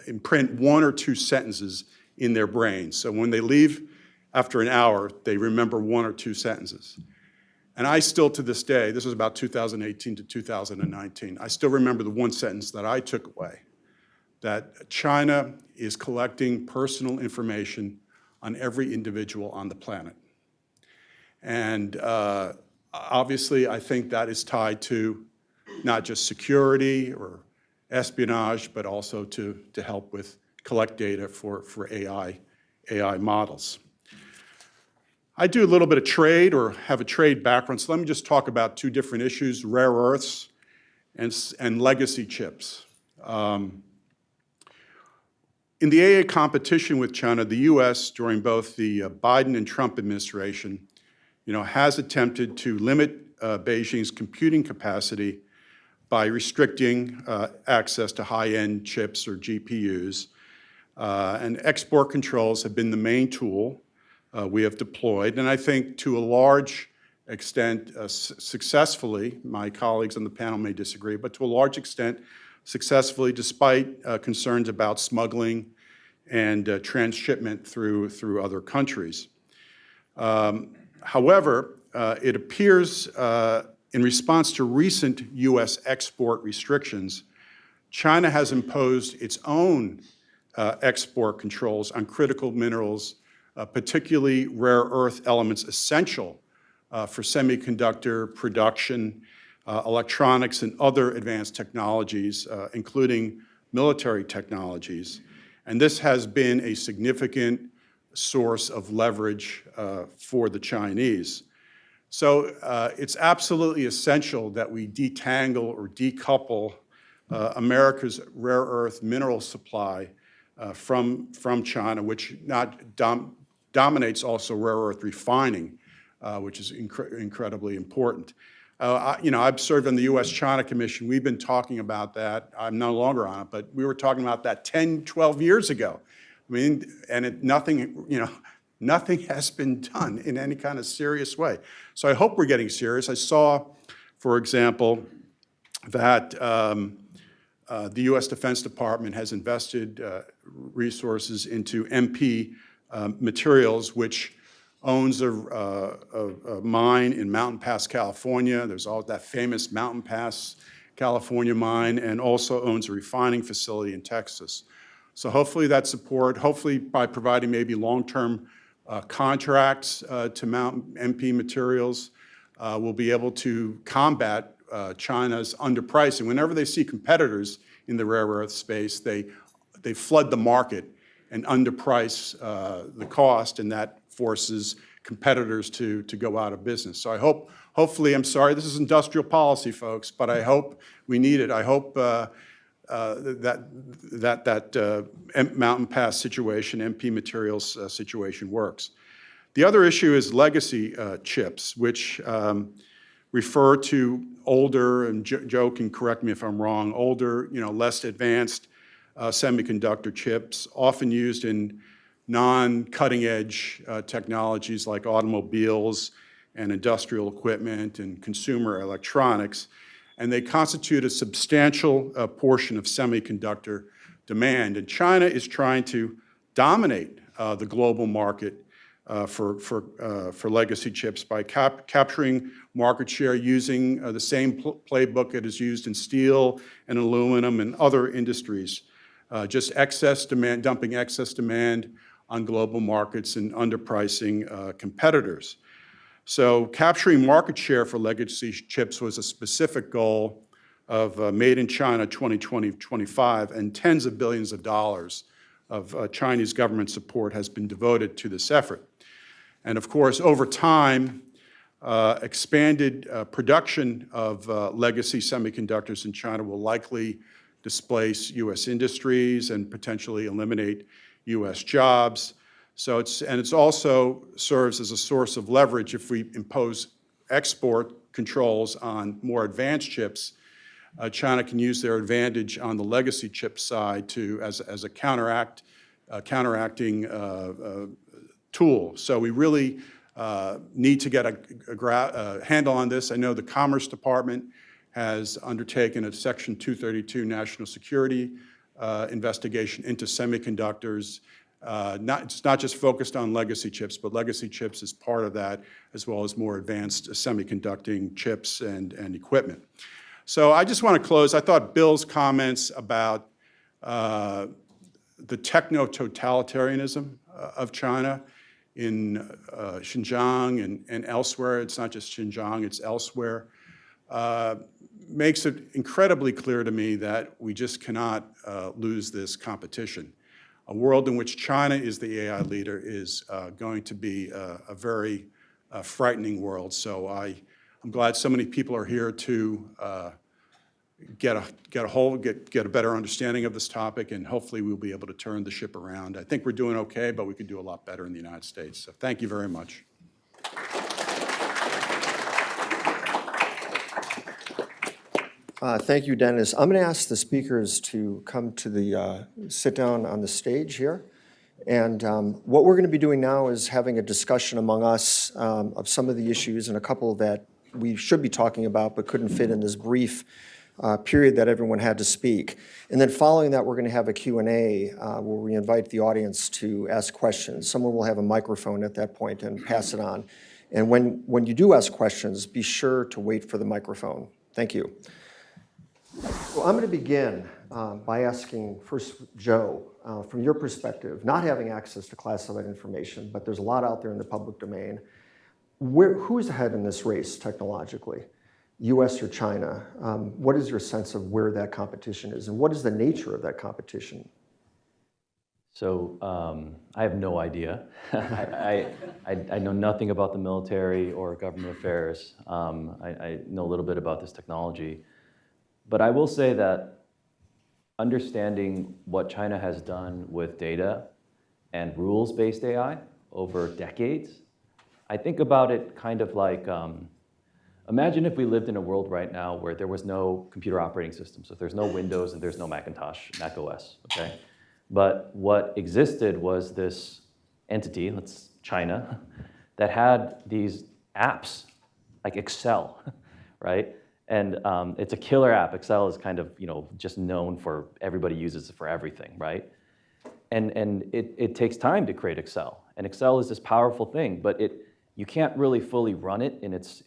imprint 1 or 2 sentences in their brains. So when they leave after an hour, they remember 1 or 2 sentences. And I still, to this day, this was about 2018 to 2019, I still remember the 1 sentence that I took away, that China is collecting personal information on every individual on the planet. And obviously, I think that is tied to not just security or espionage, but also to help with collect data for AI models. I do a little bit of trade or have a trade background, so let me just talk about 2 different issues, rare earths and legacy chips. In the AA competition with China, the US, during both the Biden and Trump administration, has attempted to limit Beijing's computing capacity by restricting access to high-end chips or GPUs. And export controls have been the main tool we have deployed. And I think to a large extent, successfully, my colleagues on the panel may disagree, but to a large extent, successfully, despite concerns about smuggling and transshipment through other countries. However, it appears in response to recent US export restrictions, China has imposed its own export controls on critical minerals, particularly rare earth elements essential for semiconductor production, electronics, and other advanced technologies, including military technologies. And this has been a significant source of leverage for the Chinese. So it's absolutely essential that we detangle or decouple America's rare earth mineral supply from China, which dominates also rare earth refining, which is incredibly important. I've served on the U.S.-China Commission. We've been talking about that. I'm no longer on it, but we were talking about that 10, 12 years ago. I mean, and nothing has been done in any kind of serious way. So I hope we're getting serious. I saw, for example, that the U.S. Defense Department has invested resources into MP Materials, which owns a mine in Mountain Pass, California. There's all that famous Mountain Pass, California mine, and also owns a refining facility in Texas. So hopefully that support, hopefully by providing maybe long-term contracts to MP Materials, we'll be able to combat China's underpricing. Whenever they see competitors in the rare earth space, they flood the market and underprice the cost, and that forces competitors to go out of business. So I hopefully, I'm sorry, this is industrial policy, folks, but I hope we need it. I hope that Mountain Pass situation, MP Materials situation works. The other issue is legacy chips, which refer to older, and Joe can correct me if I'm wrong, older, less advanced semiconductor chips, often used in non-cutting edge technologies like automobiles and industrial equipment and consumer electronics. And they constitute a substantial portion of semiconductor demand. And China is trying to dominate the global market for legacy chips by capturing market share using the same playbook it is used in steel and aluminum and other industries. Just excess demand, dumping excess demand on global markets and underpricing competitors. So capturing market share for legacy chips was a specific goal of Made in China 2020-25, and tens of billions of dollars of Chinese government support has been devoted to this effort. And of course, over time, expanded production of legacy semiconductors in China will likely displace U.S. industries and potentially eliminate U.S. jobs. So it's also serves as a source of leverage if we impose export controls on more advanced chips. China can use their advantage on the legacy chip side as a counteracting tool. So we really need to get a handle on this. I know the Commerce Department has undertaken a Section 232 national security investigation into semiconductors. It's not just focused on legacy chips, but legacy chips is part of that, as well as more advanced semiconducting chips and equipment. So I just want to close. I thought Bill's comments about the techno-totalitarianism of China in Xinjiang and elsewhere, it's not just Xinjiang, it's elsewhere, makes it incredibly clear to me that we just cannot lose this competition. A world in which China is the AI leader is going to be a very frightening world. So I'm glad so many people are here to get a better understanding of this topic, and hopefully we'll be able to turn the ship around. I think we're doing okay, but we could do a lot better in the United States. So thank you very much. Thank you, Dennis. I'm going to ask the speakers to come to the sit down on the stage here. And what we're going to be doing now is having a discussion among us of some of the issues and a couple that we should be talking about but couldn't fit in this brief period that everyone had to speak. And then following that, we're going to have a Q&A where we invite the audience to ask questions. Someone will have a microphone at that point and pass it on. And when you do ask questions, be sure to wait for the microphone. Thank you. Well, I'm going to begin by asking first, Joe, from your perspective, not having access to classified information, but there's a lot out there in the public domain. Who's ahead in this race technologically, US or China? What is your sense of where that competition is, and what is the nature of that competition? So I have no idea. I know nothing about the military or government affairs. I know a little bit about this technology. But I will say that understanding what China has done with data and rules-based AI over decades, I think about it kind of like, imagine if we lived in a world right now where there was no computer operating system. So there's no Windows and there's no Macintosh, Mac OS, okay? But what existed was this entity, that's China, that had these apps, like Excel, right? And it's a killer app. Excel is kind of, just known for, everybody uses it for everything, right? And it takes time to create Excel. And Excel is this powerful thing, but you can't really fully run it in its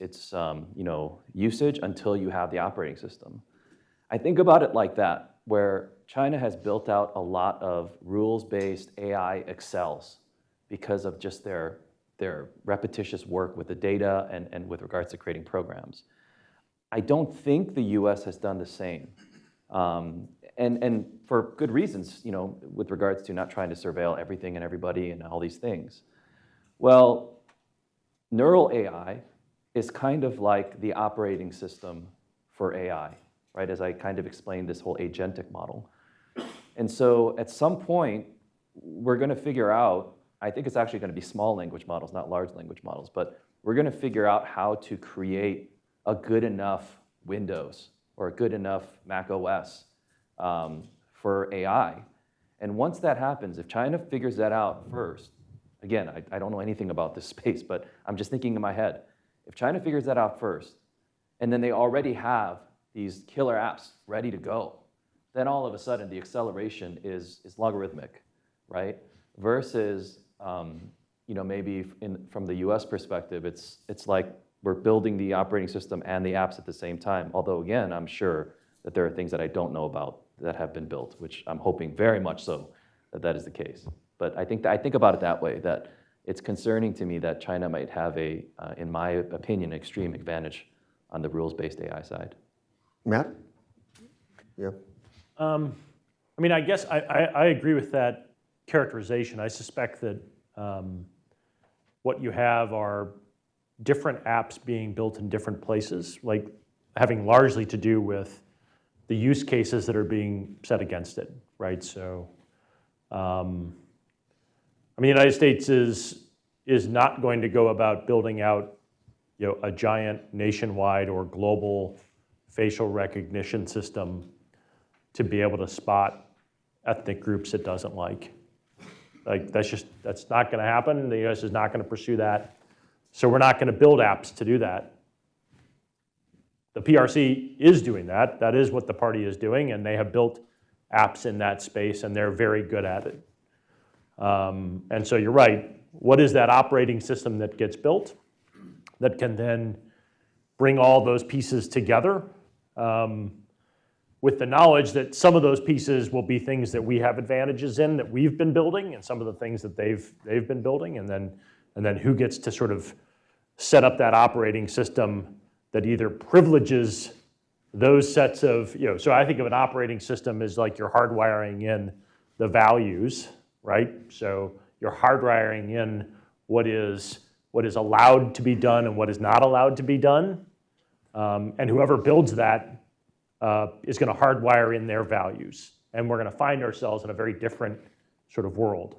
usage until you have the operating system. I think about it like that, where China has built out a lot of rules-based AI Excels because of just their repetitious work with the data and with regards to creating programs. I don't think the US has done the same. And for good reasons, with regards to not trying to surveil everything and everybody and all these things. Well, neural AI is kind of like the operating system for AI, right? As I kind of explained this whole agentic model. And so at some point, we're going to figure out, I think it's actually going to be small language models, not large language models, but we're going to figure out how to create a good enough Windows or a good enough Mac OS for AI. And once that happens, if China figures that out first, again, I don't know anything about this space, but I'm just thinking in my head, if China figures that out first, and then they already have these killer apps ready to go, then all of a sudden the acceleration is logarithmic, right? Versus, maybe from the US perspective, it's like we're building the operating system and the apps at the same time. Although again, I'm sure that there are things that I don't know about that have been built, which I'm hoping very much so that is the case. But I think about it that way, that it's concerning to me that China might have in my opinion, extreme advantage on the rules-based AI side. Matt? Yeah. I guess I agree with that characterization. I suspect that what you have are different apps being built in different places, like having largely to do with the use cases that are being set against it, right? So I mean, the United States is not going to go about building out, a giant nationwide or global facial recognition system to be able to spot ethnic groups it doesn't like. Like, that's not going to happen. The U.S. is not going to pursue that. So we're not going to build apps to do that. The PRC is doing that. That is what the party is doing, and they have built apps in that space, and they're very good at it. And so you're right. What is that operating system that gets built that can then bring all those pieces together with the knowledge that some of those pieces will be things that we have advantages in that we've been building, and some of the things that they've been building, and then who gets to sort of set up that operating system that either privileges those sets of, so I think of an operating system as like you're hardwiring in the values, right? So you're hardwiring in what is allowed to be done and what is not allowed to be done. And whoever builds that is going to hardwire in their values. And we're going to find ourselves in a very different sort of world.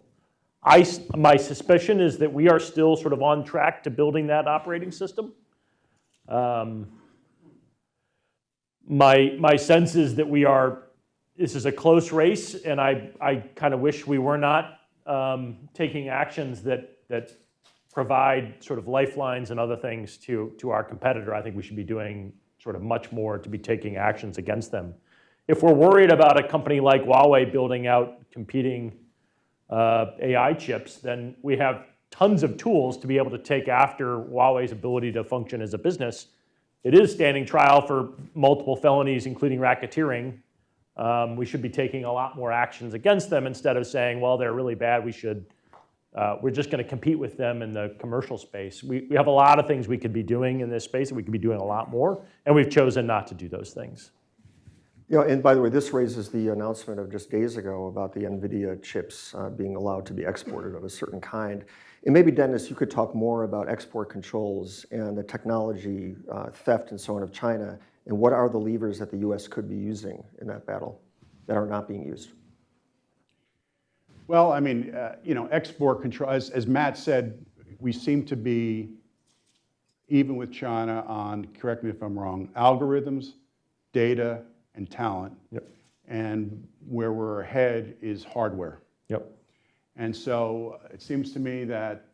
My suspicion is that we are still sort of on track to building that operating system. My sense is that this is a close race, and I kind of wish we were not taking actions that provide sort of lifelines and other things to our competitor. I think we should be doing sort of much more to be taking actions against them. If we're worried about a company like Huawei building out competing AI chips, then we have tons of tools to be able to take after Huawei's ability to function as a business. It is standing trial for multiple felonies, including racketeering. We should be taking a lot more actions against them instead of saying, well, they're really bad, we're just going to compete with them in the commercial space. We have a lot of things we could be doing in this space, and we could be doing a lot more, and we've chosen not to do those things. And by the way, this raises the announcement of just days ago about the NVIDIA chips being allowed to be exported of a certain kind. And maybe, Dennis, you could talk more about export controls and the technology theft and so on of China, and what are the levers that the U.S. could be using in that battle that are not being used? Well, I mean, export control, as Matt said, we seem to be even with China on, correct me if I'm wrong, algorithms, data, and talent. Yep. And where we're ahead is hardware. Yep. And so it seems to me that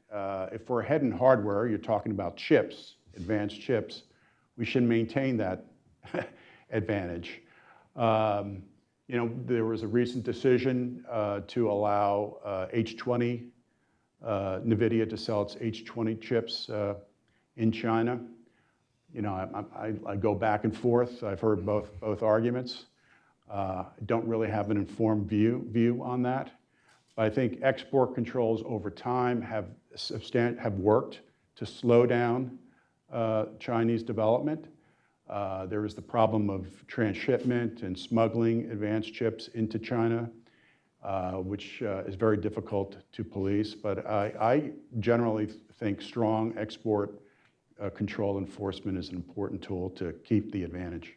if we're ahead in hardware, you're talking about chips, advanced chips, we should maintain that advantage. There was a recent decision to allow H20, NVIDIA to sell its H20 chips in China. I go back and forth. I've heard both arguments. Don't really have an informed view on that. But I think export controls over time have worked to slow down Chinese development. There is the problem of transshipment and smuggling advanced chips into China, which is very difficult to police. But I generally think strong export control enforcement is an important tool to keep the advantage.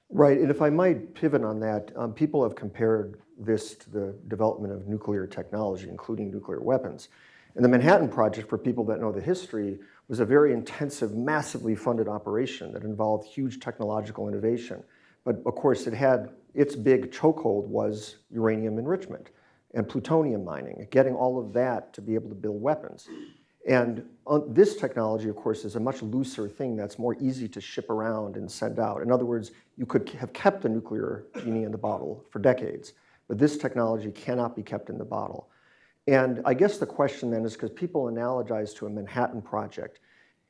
Right, and if I might pivot on that, people have compared this to the development of nuclear technology, including nuclear weapons. And the Manhattan Project, for people that know the history, was a very intensive, massively funded operation that involved huge technological innovation. But of course, its big chokehold was uranium enrichment and plutonium mining, getting all of that to be able to build weapons. And this technology, of course, is a much looser thing that's more easy to ship around and send out. In other words, you could have kept the nuclear genie in the bottle for decades, but this technology cannot be kept in the bottle. And I guess the question then is, because people analogize to a Manhattan Project,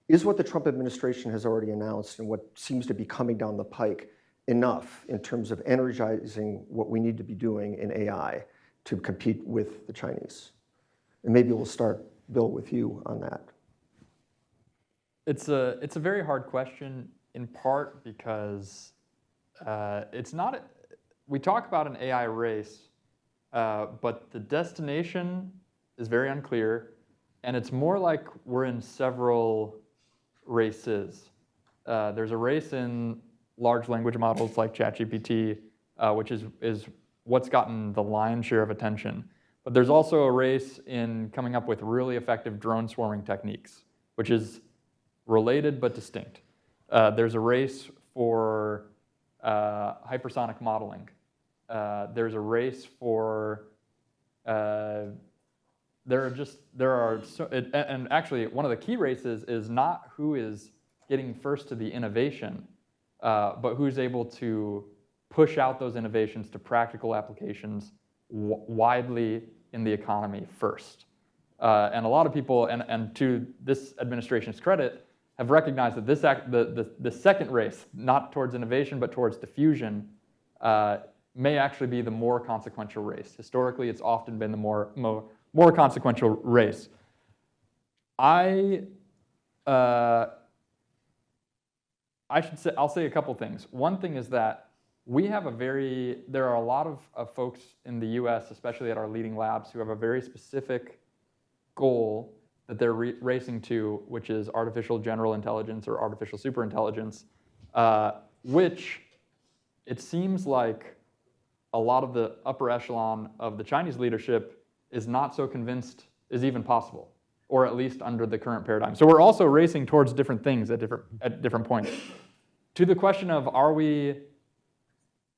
is what the Trump administration has already announced and what seems to be coming down the pike enough in terms of energizing what we need to be doing in AI to compete with the Chinese? And maybe we'll start, Bill, with you on that. It's a very hard question, in part because it's not. We talk about an AI race, but the destination is very unclear, and it's more like we're in several races. There's a race in large language models like ChatGPT, which is what's gotten the lion's share of attention. But there's also a race in coming up with really effective drone swarming techniques, which is related but distinct. There's a race for hypersonic modeling. There's a race for and actually one of the key races is not who is getting first to the innovation, but who's able to push out those innovations to practical applications widely in the economy first. And a lot of people, and to this administration's credit, have recognized that the second race, not towards innovation but towards diffusion, may actually be the more consequential race. Historically, it's often been the more consequential race. I'll say a couple things. One thing is that there are a lot of folks in the US, especially at our leading labs, who have a very specific goal that they're racing to, which is artificial general intelligence or artificial superintelligence, which it seems like a lot of the upper echelon of the Chinese leadership is not so convinced is even possible, or at least under the current paradigm. So we're also racing towards different things at different points. To the question of, are we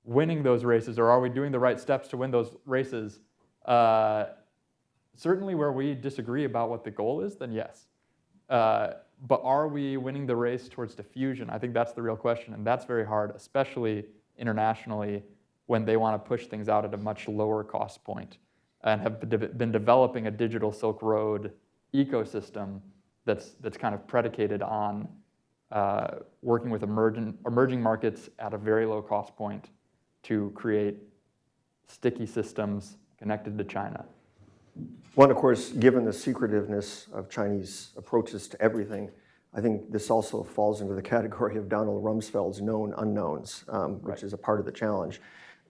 winning those races, or are we doing the right steps to win those races, certainly where we disagree about what the goal is, then yes. But are we winning the race towards diffusion? I think that's the real question, and that's very hard, especially internationally, when they want to push things out at a much lower cost point and have been developing a digital Silk Road ecosystem that's kind of predicated on working with emerging markets at a very low cost point to create sticky systems connected to China. One, of course, given the secretiveness of Chinese approaches to everything, I think this also falls into the category of Donald Rumsfeld's known unknowns, which is a part of the challenge.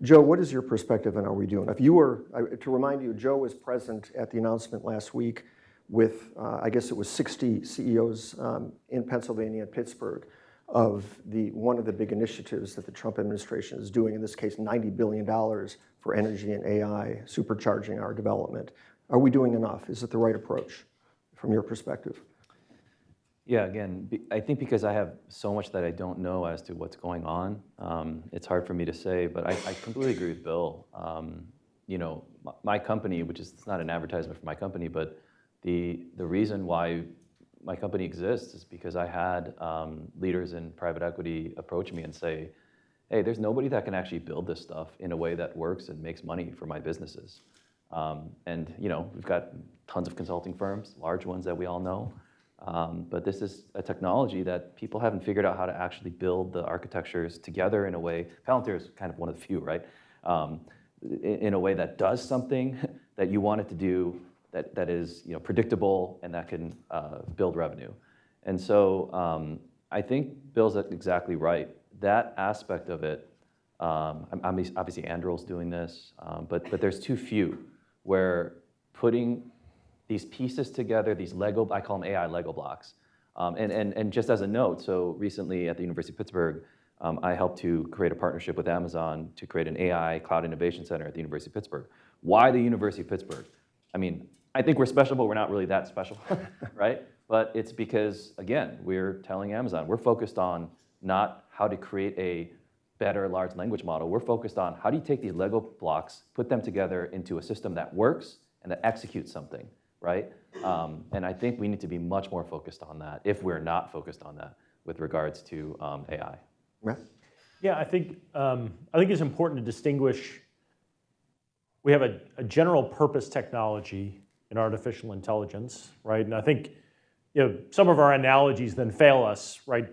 Joe, what is your perspective on Are We Doing? If you were, to remind you, Joe was present at the announcement last week with, I guess it was 60 CEOs in Pennsylvania and Pittsburgh of one of the big initiatives that the Trump administration is doing, in this case, $90 billion for energy and AI, supercharging our development. Are we doing enough? Is it the right approach from your perspective? Yeah, again, I think because I have so much that I don't know as to what's going on, it's hard for me to say, but I completely agree with Bill. You know, my company, which is, it's not an advertisement for my company, but the reason why my company exists is because I had leaders in private equity approach me and say, hey, there's nobody that can actually build this stuff in a way that works and makes money for my businesses. And you know, we've got tons of consulting firms, large ones that we all know. But this is a technology that people haven't figured out how to actually build the architectures together in a way. Palantir is kind of one of the few, right? In a way that does something that you want it to do, that is, you know, predictable and that can build revenue. And so I think Bill's exactly right. That aspect of it, obviously Anduril's doing this, but there's too few where putting these pieces together, these Lego, I call them AI Lego blocks. And just as a note, so recently at the University of Pittsburgh, I helped to create a partnership with Amazon to create an AI Cloud Innovation Center at the University of Pittsburgh. Why the University of Pittsburgh? I mean, I think we're special, but we're not really that special, right? But it's because, again, we're telling Amazon, we're focused on not how to create a better large language model. We're focused on how do you take these Lego blocks, put them together into a system that works and that executes something, right? And I think we need to be much more focused on that if we're not focused on that with regards to AI. Right. Yeah, I think it's important to distinguish. We have a general purpose technology in artificial intelligence, right? And I think, you know, some of our analogies then fail us, right?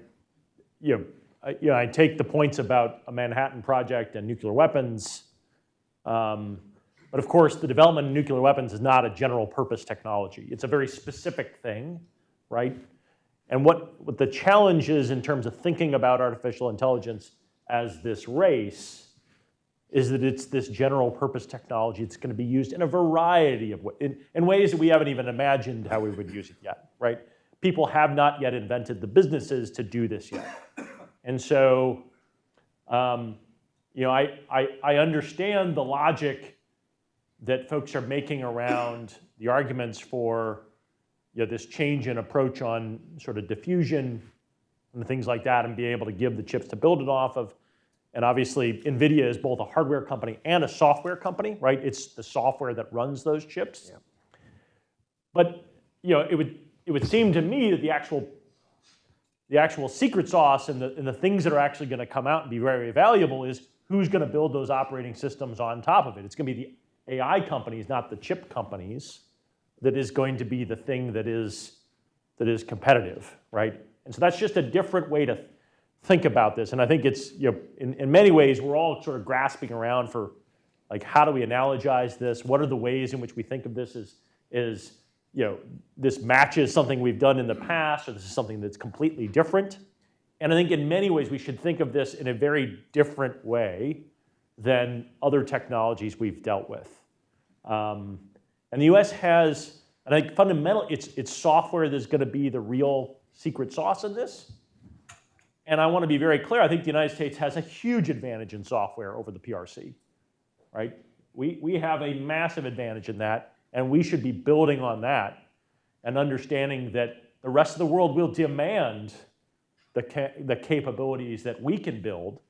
I take the points about a Manhattan Project and nuclear weapons, but of course, the development of nuclear weapons is not a general purpose technology. It's a very specific thing, right? And what the challenge is in terms of thinking about artificial intelligence as this race is that it's this general purpose technology. It's going to be used in a variety of ways, in ways that we haven't even imagined how we would use it yet, right? People have not yet invented the businesses to do this yet. And so, you know, I understand the logic that folks are making around the arguments for this change in approach on sort of diffusion and things like that, and be able to give the chips to build it off of. And obviously, NVIDIA is both a hardware company and a software company, right? It's the software that runs those chips. Yeah. But it would seem to me that the actual secret sauce and the things that are actually going to come out and be very valuable is who's going to build those operating systems on top of it. It's going to be the AI companies, not the chip companies, that is going to be the thing that is competitive, right? And so that's just a different way to think about this. And I think it's, in many ways, we're all sort of grasping around for, like, how do we analogize this? What are the ways in which we think of this as this matches something we've done in the past, or this is something that's completely different? And I think in many ways we should think of this in a very different way than other technologies we've dealt with. And the US has, I think fundamentally, it's software that's going to be the real secret sauce in this. And I want to be very clear, I think the United States has a huge advantage in software over the PRC, right? We have a massive advantage in that, and we should be building on that and understanding that the rest of the world will demand the capabilities that we can build,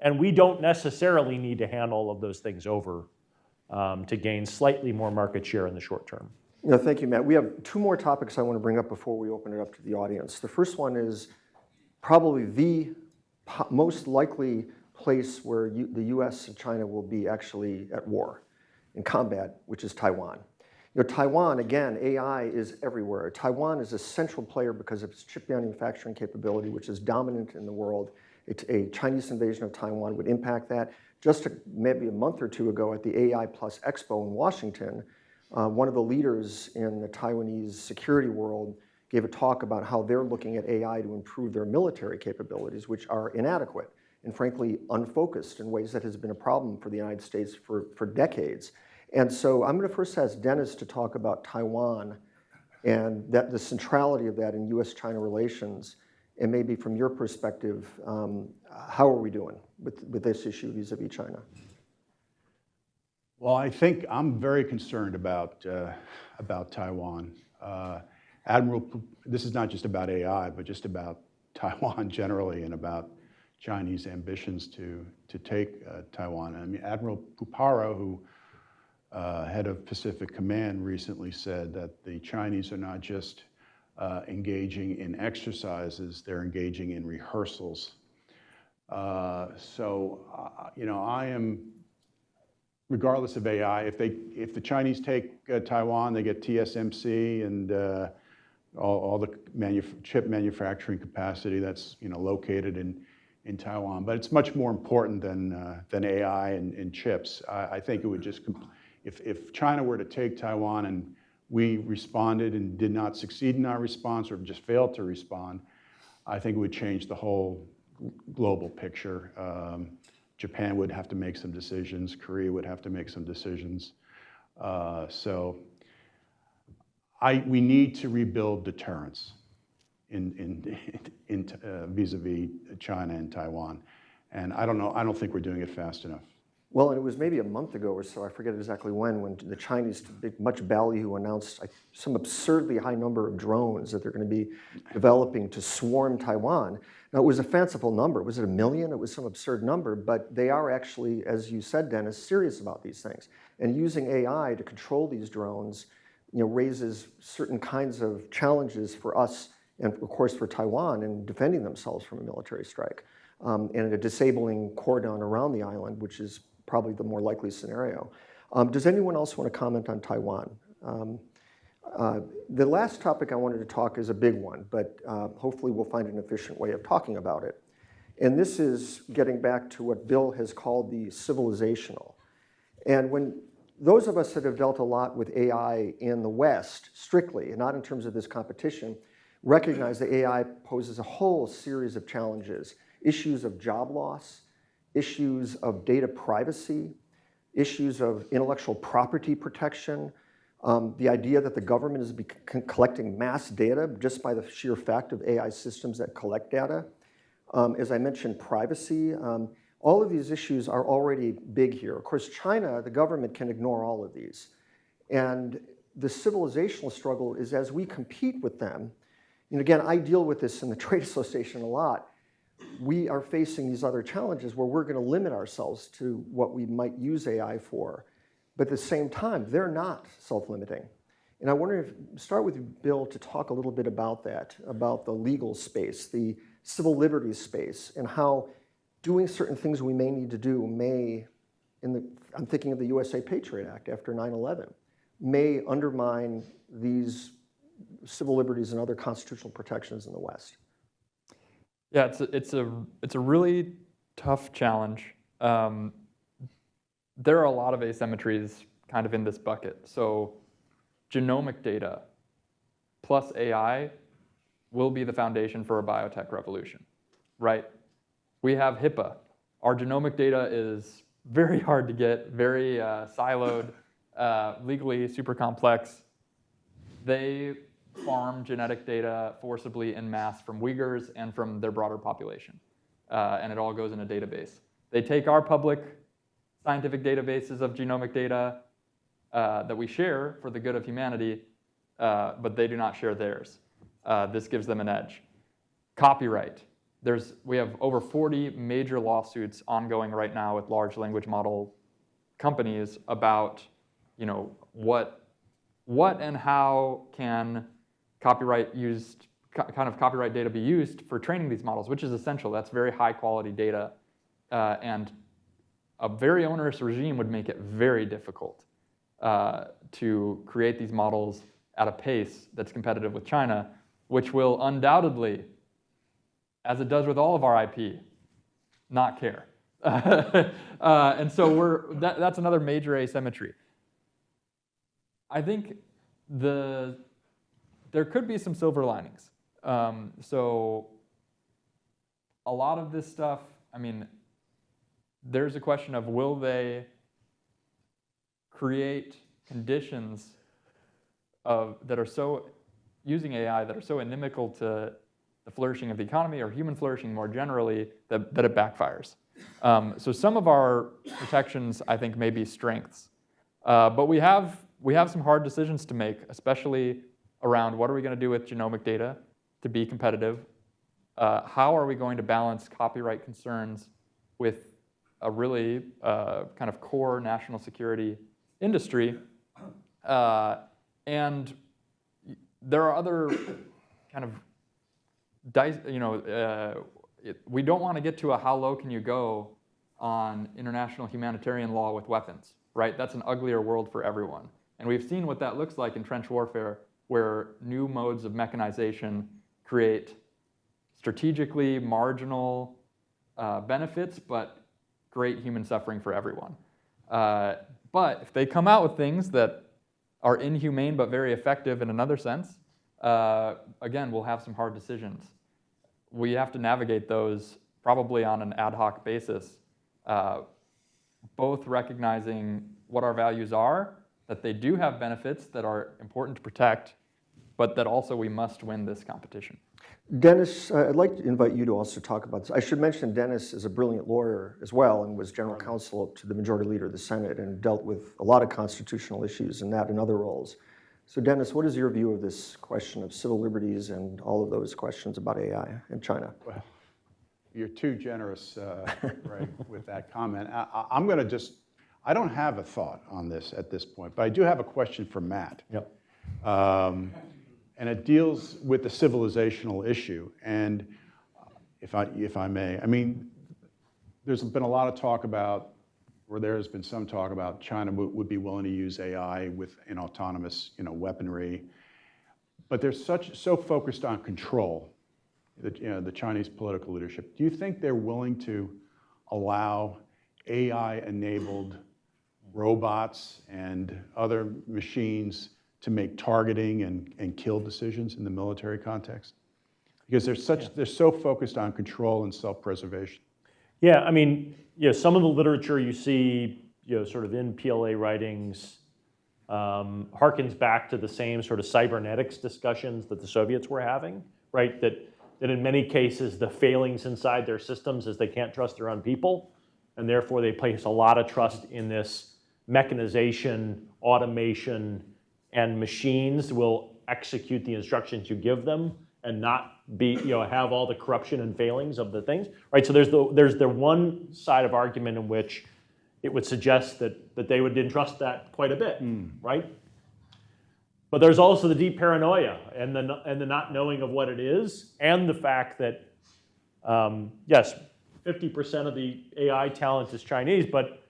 and we don't necessarily need to hand all of those things over to gain slightly more market share in the short term. Thank you, Matt. We have two more topics I want to bring up before we open it up to the audience. The first one is probably the most likely place where the US and China will be actually at war, in combat, which is Taiwan. Taiwan, again, AI is everywhere. Taiwan is a central player because of its chip manufacturing capability, which is dominant in the world. A Chinese invasion of Taiwan would impact that. Just maybe a month or two ago at the AI Plus Expo in Washington, one of the leaders in the Taiwanese security world gave a talk about how they're looking at AI to improve their military capabilities, which are inadequate and frankly unfocused in ways that has been a problem for the United States for decades. And so I'm going to first ask Dennis to talk about Taiwan and the centrality of that in US-China relations, and maybe from your perspective, how are we doing with this issue vis-a-vis China? Well, I think I'm very concerned about Taiwan. This is not just about AI, but just about Taiwan generally and about Chinese ambitions to take Taiwan. I mean, Admiral Puparo, who head of Pacific Command, recently said that the Chinese are not just engaging in exercises, they're engaging in rehearsals. I am, regardless of AI, if the Chinese take Taiwan, they get TSMC and all the chip manufacturing capacity that's located in Taiwan. But it's much more important than AI and chips. I think it would just, if China were to take Taiwan and we responded and did not succeed in our response or just failed to respond, I think it would change the whole global picture. Japan would have to make some decisions. Korea would have to make some decisions. We need to rebuild deterrence vis-a-vis China and Taiwan. And I don't think we're doing it fast enough. Well, and it was maybe a month ago or so, I forget exactly when the Chinese, much ballyhoo, announced some absurdly high number of drones that they're going to be developing to swarm Taiwan. Now, it was a fanciful number. Was it 1 million? It was some absurd number, but they are actually, as you said, Dennis, serious about these things. And using AI to control these drones, raises certain kinds of challenges for us and, of course, for Taiwan in defending themselves from a military strike, and a disabling cordon around the island, which is probably the more likely scenario. Does anyone else want to comment on Taiwan? The last topic I wanted to talk is a big one, but hopefully we'll find an efficient way of talking about it. And this is getting back to what Bill has called the civilizational. And when those of us that have dealt a lot with AI in the West, strictly, and not in terms of this competition, recognize that AI poses a whole series of challenges, issues of job loss, issues of data privacy, issues of intellectual property protection, the idea that the government is collecting mass data just by the sheer fact of AI systems that collect data. As I mentioned, privacy. All of these issues are already big here. Of course, China, the government can ignore all of these. And the civilizational struggle is as we compete with them, and again, I deal with this in the trade association a lot, we are facing these other challenges where we're going to limit ourselves to what we might use AI for. But at the same time, they're not self-limiting. And I wonder if, start with Bill to talk a little bit about that, about the legal space, the civil liberties space, and how doing certain things we may need to do may, I'm thinking of the USA Patriot Act after 9/11, may undermine these civil liberties and other constitutional protections in the West. Yeah, it's a really tough challenge. There are a lot of asymmetries kind of in this bucket. So genomic data plus AI will be the foundation for a biotech revolution, right? We have HIPAA. Our genomic data is very hard to get, very siloed, legally super complex. They farm genetic data forcibly en masse from Uyghurs and from their broader population. And it all goes in a database. They take our public scientific databases of genomic data that we share for the good of humanity, but they do not share theirs. This gives them an edge. Copyright. We have over 40 major lawsuits ongoing right now with large language model companies about, what and how can copyright data be used for training these models, which is essential. That's very high quality data, and a very onerous regime would make it very difficult to create these models at a pace that's competitive with China, which will undoubtedly, as it does with all of our IP, not care. And so that's another major asymmetry. I think there could be some silver linings. So a lot of this stuff, there's a question of will they create conditions that are so, using AI, that are so inimical to the flourishing of the economy or human flourishing more generally that it backfires. So some of our protections, I think, may be strengths. But we have some hard decisions to make, especially around what are we going to do with genomic data to be competitive? How are we going to balance copyright concerns with a really kind of core national security industry? And there are other kind of we don't want to get to a how low can you go on international humanitarian law with weapons, right? That's an uglier world for everyone. And we've seen what that looks like in trench warfare, where new modes of mechanization create strategically marginal benefits, but great human suffering for everyone. But if they come out with things that are inhumane but very effective in another sense, again, we'll have some hard decisions. We have to navigate those probably on an ad hoc basis, both recognizing what our values are, that they do have benefits that are important to protect, but that also we must win this competition. Dennis, I'd like to invite you to also talk about this. I should mention Dennis is a brilliant lawyer as well and was general counsel to the majority leader of the Senate and dealt with a lot of constitutional issues in that and other roles. So Dennis, what is your view of this question of civil liberties and all of those questions about AI in China? Well, you're too generous, Greg, with that comment. I'm going to I don't have a thought on this at this point, but I do have a question for Matt. Yep. And it deals with the civilizational issue. And if I may, there's been a lot of talk about, or there has been some talk about China would be willing to use AI in autonomous, weaponry. But they're so focused on control, the Chinese political leadership. Do you think they're willing to allow AI-enabled robots and other machines to make targeting and kill decisions in the military context? Because they're so focused on control and self-preservation. Yeah, some of the literature you see, sort of in PLA writings, harkens back to the same sort of cybernetics discussions that the Soviets were having, right? That in many cases, the failings inside their systems is they can't trust their own people. and therefore they place a lot of trust in this mechanization, automation, and machines will execute the instructions you give them and not be, have all the corruption and failings of the things, right? So there's the one side of argument in which it would suggest that they would entrust that quite a bit, right? But there's also the deep paranoia and the not knowing of what it is, and the fact that, yes, 50% of the AI talent is Chinese, but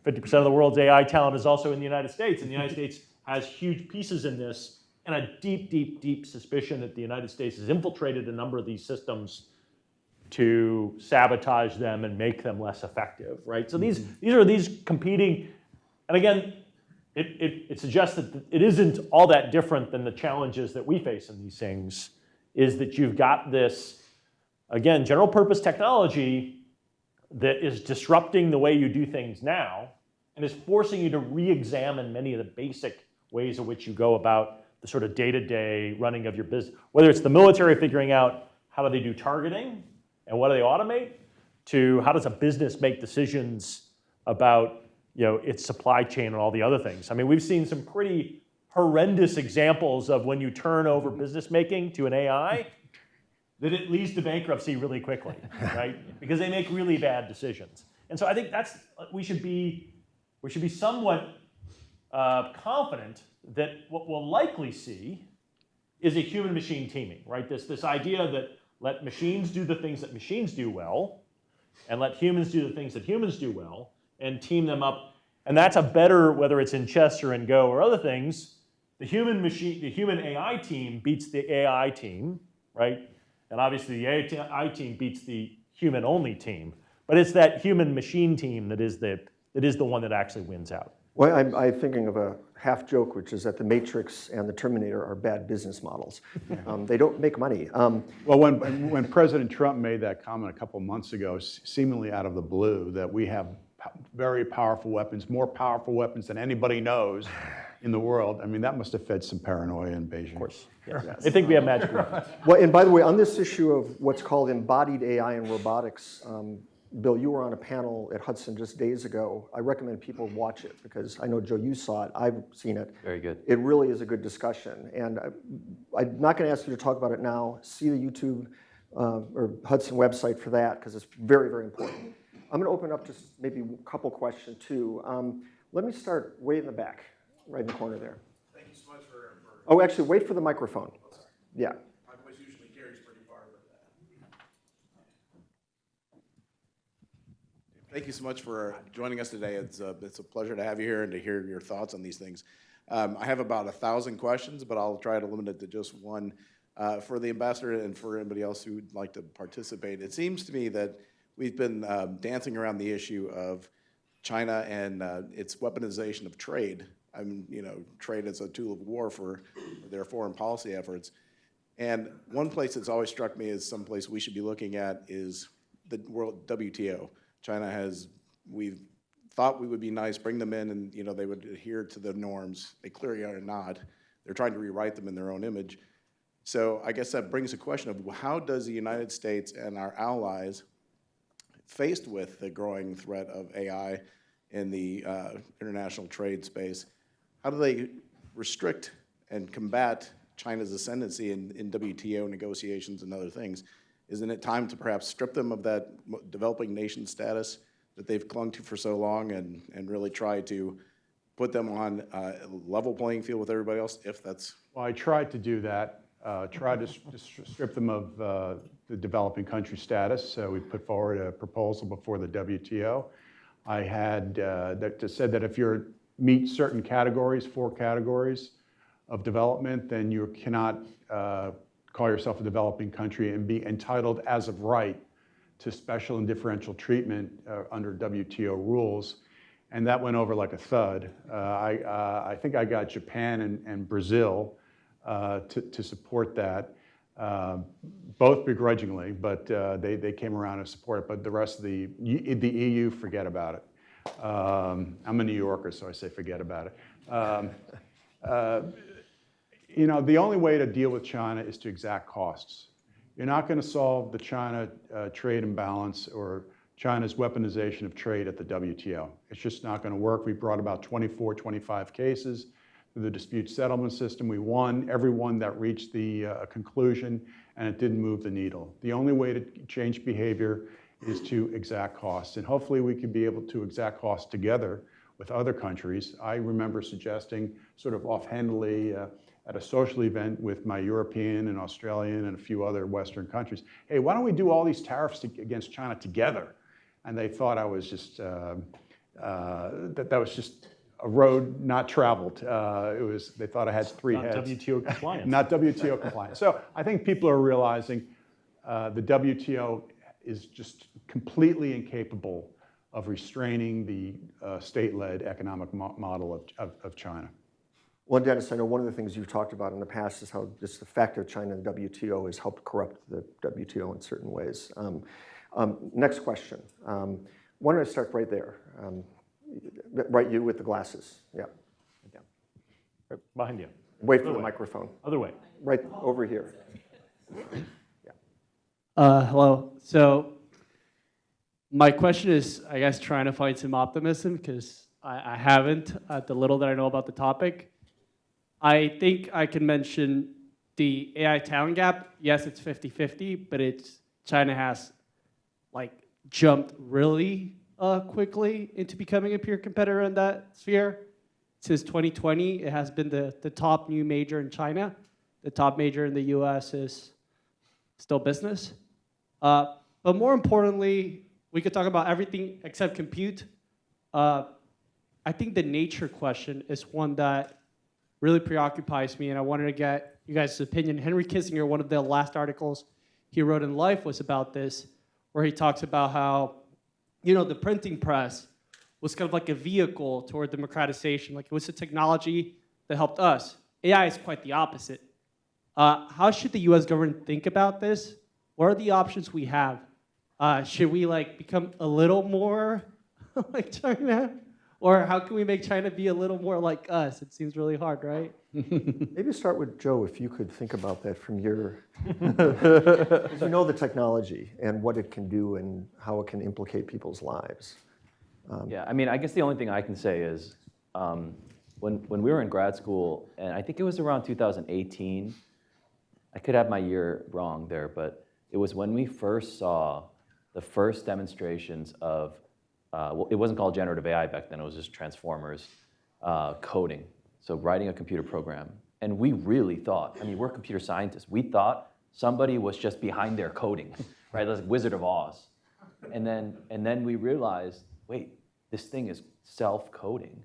50% of the world's AI talent is also in the United States, and the United States has huge pieces in this, and a deep, deep, deep suspicion that the United States has infiltrated a number of these systems to sabotage them and make them less effective, right? So these are these competing, and again, it suggests that it isn't all that different than the challenges that we face in these things, is that you've got this, again, general purpose technology that is disrupting the way you do things now and is forcing you to re-examine many of the basic ways in which you go about the sort of day-to-day running of your business. Whether it's the military figuring out how do they do targeting and what do they automate, to how does a business make decisions about its supply chain and all the other things. I mean, we've seen some pretty horrendous examples of when you turn over business making to an AI, that it leads to bankruptcy really quickly, right? Because they make really bad decisions. And so I think we should be somewhat confident that what we'll likely see is a human-machine teaming, right? This idea that let machines do the things that machines do well, and let humans do the things that humans do well, and team them up. And that's a better, whether it's in chess or in Go or other things, the human AI team beats the AI team, right? And obviously the AI team beats the human-only team. But it's that human-machine team that is the one that actually wins out. Well, I'm thinking of a half joke, which is that the Matrix and the Terminator are bad business models. They don't make money. Well, when President Trump made that comment a couple months ago, seemingly out of the blue, that we have very powerful weapons, more powerful weapons than anybody knows in the world, I mean, that must have fed some paranoia in Beijing. Of course. Yes. They think we have magic weapons. Well, and by the way, on this issue of what's called embodied AI and robotics, Bill, you were on a panel at Hudson just days ago. I recommend people watch it because I know, Joe, you saw it. I've seen it. Very good. It really is a good discussion. And I'm not going to ask you to talk about it now. See the YouTube or Hudson website for that because it's very, very important. I'm going to open up just maybe a couple questions too. Let me start way in the back, right in the corner there. Thank you so much for Oh, actually, wait for the microphone. Yeah. my voice usually carries pretty far, but thank you so much for joining us today. It's a pleasure to have you here and to hear your thoughts on these things. I have about 1,000 questions, but I'll try to limit it to just one. For the ambassador and for anybody else who'd like to participate, it seems to me that we've been dancing around the issue of China and its weaponization of trade. Trade as a tool of war for their foreign policy efforts. And one place that's always struck me as someplace we should be looking at is the world WTO. We've thought we would be nice, bring them in, and they would adhere to the norms. They clearly are not. They're trying to rewrite them in their own image. So I guess that brings a question of how does the United States and our allies, faced with the growing threat of AI in the international trade space, how do they restrict and combat China's ascendancy in WTO negotiations and other things? Isn't it time to perhaps strip them of that developing nation status that they've clung to for so long and really try to put them on a level playing field with everybody else, if that's... Well, I tried to do that, tried to strip them of the developing country status. We put forward a proposal before the WTO. I had that said that if you meet certain categories, 4 categories of development, then you cannot call yourself a developing country and be entitled as of right to special and differential treatment under WTO rules. And that went over like a thud. I think I got Japan and Brazil to support that, both begrudgingly, but they came around and supported it. But the rest of the EU, forget about it. I'm a New Yorker, so I say forget about it. The only way to deal with China is to exact costs. You're not going to solve the China trade imbalance or China's weaponization of trade at the WTO. It's just not going to work. We brought about 24, 25 cases through the dispute settlement system. We won every one that reached the conclusion, and it didn't move the needle. The only way to change behavior is to exact costs, and hopefully we can be able to exact costs together with other countries. I remember suggesting sort of offhandedly at a social event with my European and Australian and a few other Western countries, hey, why don't we do all these tariffs against China together? And they thought I was just, that was just a road not traveled. They thought I had three heads. Not WTO compliant. Not WTO compliant. So I think people are realizing the WTO is just completely incapable of restraining the state-led economic model of China. Well, Dennis, I know one of the things you've talked about in the past is how just the fact of China and the WTO has helped corrupt the WTO in certain ways. Next question. Why don't I start right there? Right, you with the glasses. Yeah. Right behind you. Wait for the microphone. Other way. Right over here. Hello. So my question is, I guess, trying to find some optimism because I haven't, the little that I know about the topic. I think I can mention the AI talent gap. Yes, it's 50-50, but China has like jumped really quickly into becoming a peer competitor in that sphere. Since 2020, it has been the top new major in China. The top major in the US is still business. But more importantly, we could talk about everything except compute. I think the nature question is one that really preoccupies me, and I wanted to get you guys' opinion. Henry Kissinger, one of the last articles he wrote in Life was about this, where he talks about how, the printing press was kind of like a vehicle toward democratization. Like it was a technology that helped us. AI is quite the opposite. How should the US government think about this? What are the options we have? Should we become a little more like China? Or how can we make China be a little more like us? It seems really hard, right? Maybe start with Joe, if you could think about that from your, because you know the technology and what it can do and how it can implicate people's lives. Yeah, I mean, I guess the only thing I can say is when we were in grad school, and I think it was around 2018, I could have my year wrong there, but it was when we first saw the first demonstrations of, well, it wasn't called generative AI back then, it was just transformers coding. So writing a computer program. And we really thought, I mean, we're computer scientists, we thought somebody was just behind there coding, right? Like Wizard of Oz. And then we realized, wait, this thing is self-coding.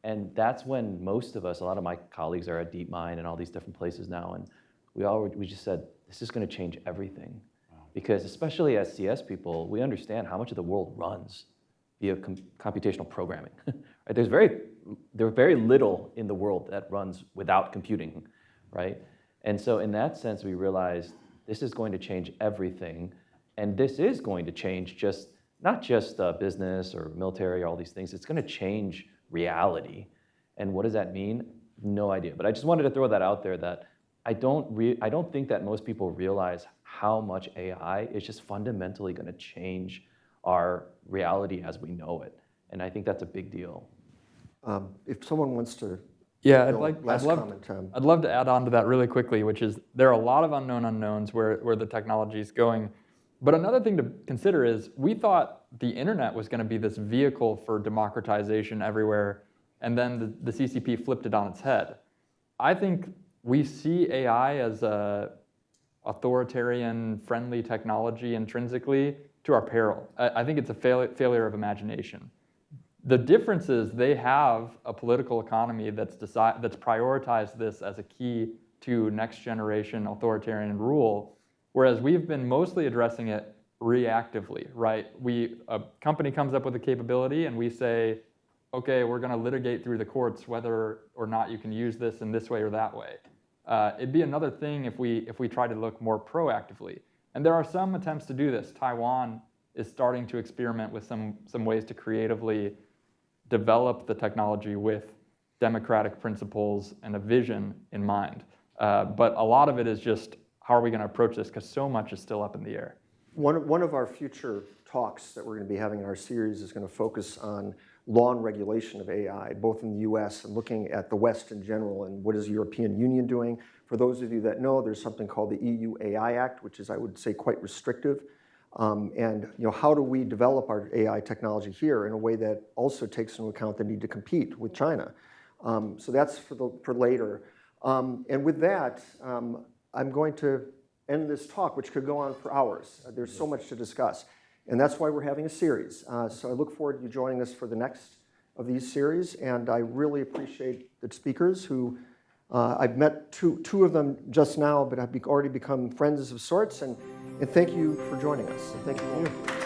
And that's when most of us, a lot of my colleagues are at DeepMind and all these different places now, and we just said, this is going to change everything. Because especially as CS people, we understand how much of the world runs via computational programming. Right? There's very little in the world that runs without computing, right? And so in that sense, we realized this is going to change everything, and this is going to change not just business or military or all these things. It's going to change reality. And what does that mean? No idea. But I just wanted to throw that out there that I don't think that most people realize how much AI is just fundamentally going to change our reality as we know it. And I think that's a big deal. If someone wants to, Yeah, I'd love to add on to that really quickly, which is there are a lot of unknown unknowns where the technology is going. But another thing to consider is we thought the internet was going to be this vehicle for democratization everywhere, and then the CCP flipped it on its head. I think we see AI as a authoritarian, friendly technology intrinsically to our peril. I think it's a failure of imagination. The difference is they have a political economy that's prioritized this as a key to next generation authoritarian rule, whereas we've been mostly addressing it reactively, right? A company comes up with a capability and we say, okay, we're going to litigate through the courts whether or not you can use this in this way or that way. It'd be another thing if we try to look more proactively. And there are some attempts to do this. Taiwan is starting to experiment with some ways to creatively develop the technology with democratic principles and a vision in mind. But a lot of it is just, how are we going to approach this? Because so much is still up in the air. one of our future talks that we're going to be having in our series is going to focus on law and regulation of AI, both in the US and looking at the West in general and what is the European Union doing. For those of you that know, there's something called the EU AI Act, which is, I would say, quite restrictive. And how do we develop our AI technology here in a way that also takes into account the need to compete with China? So that's for later. And with that, I'm going to end this talk, which could go on for hours. There's so much to discuss. And that's why we're having a series. So I look forward to you joining us for the next of these series. And I really appreciate the speakers who I've met two of them just now, but have already become friends of sorts. And thank you for joining us. And thank you all.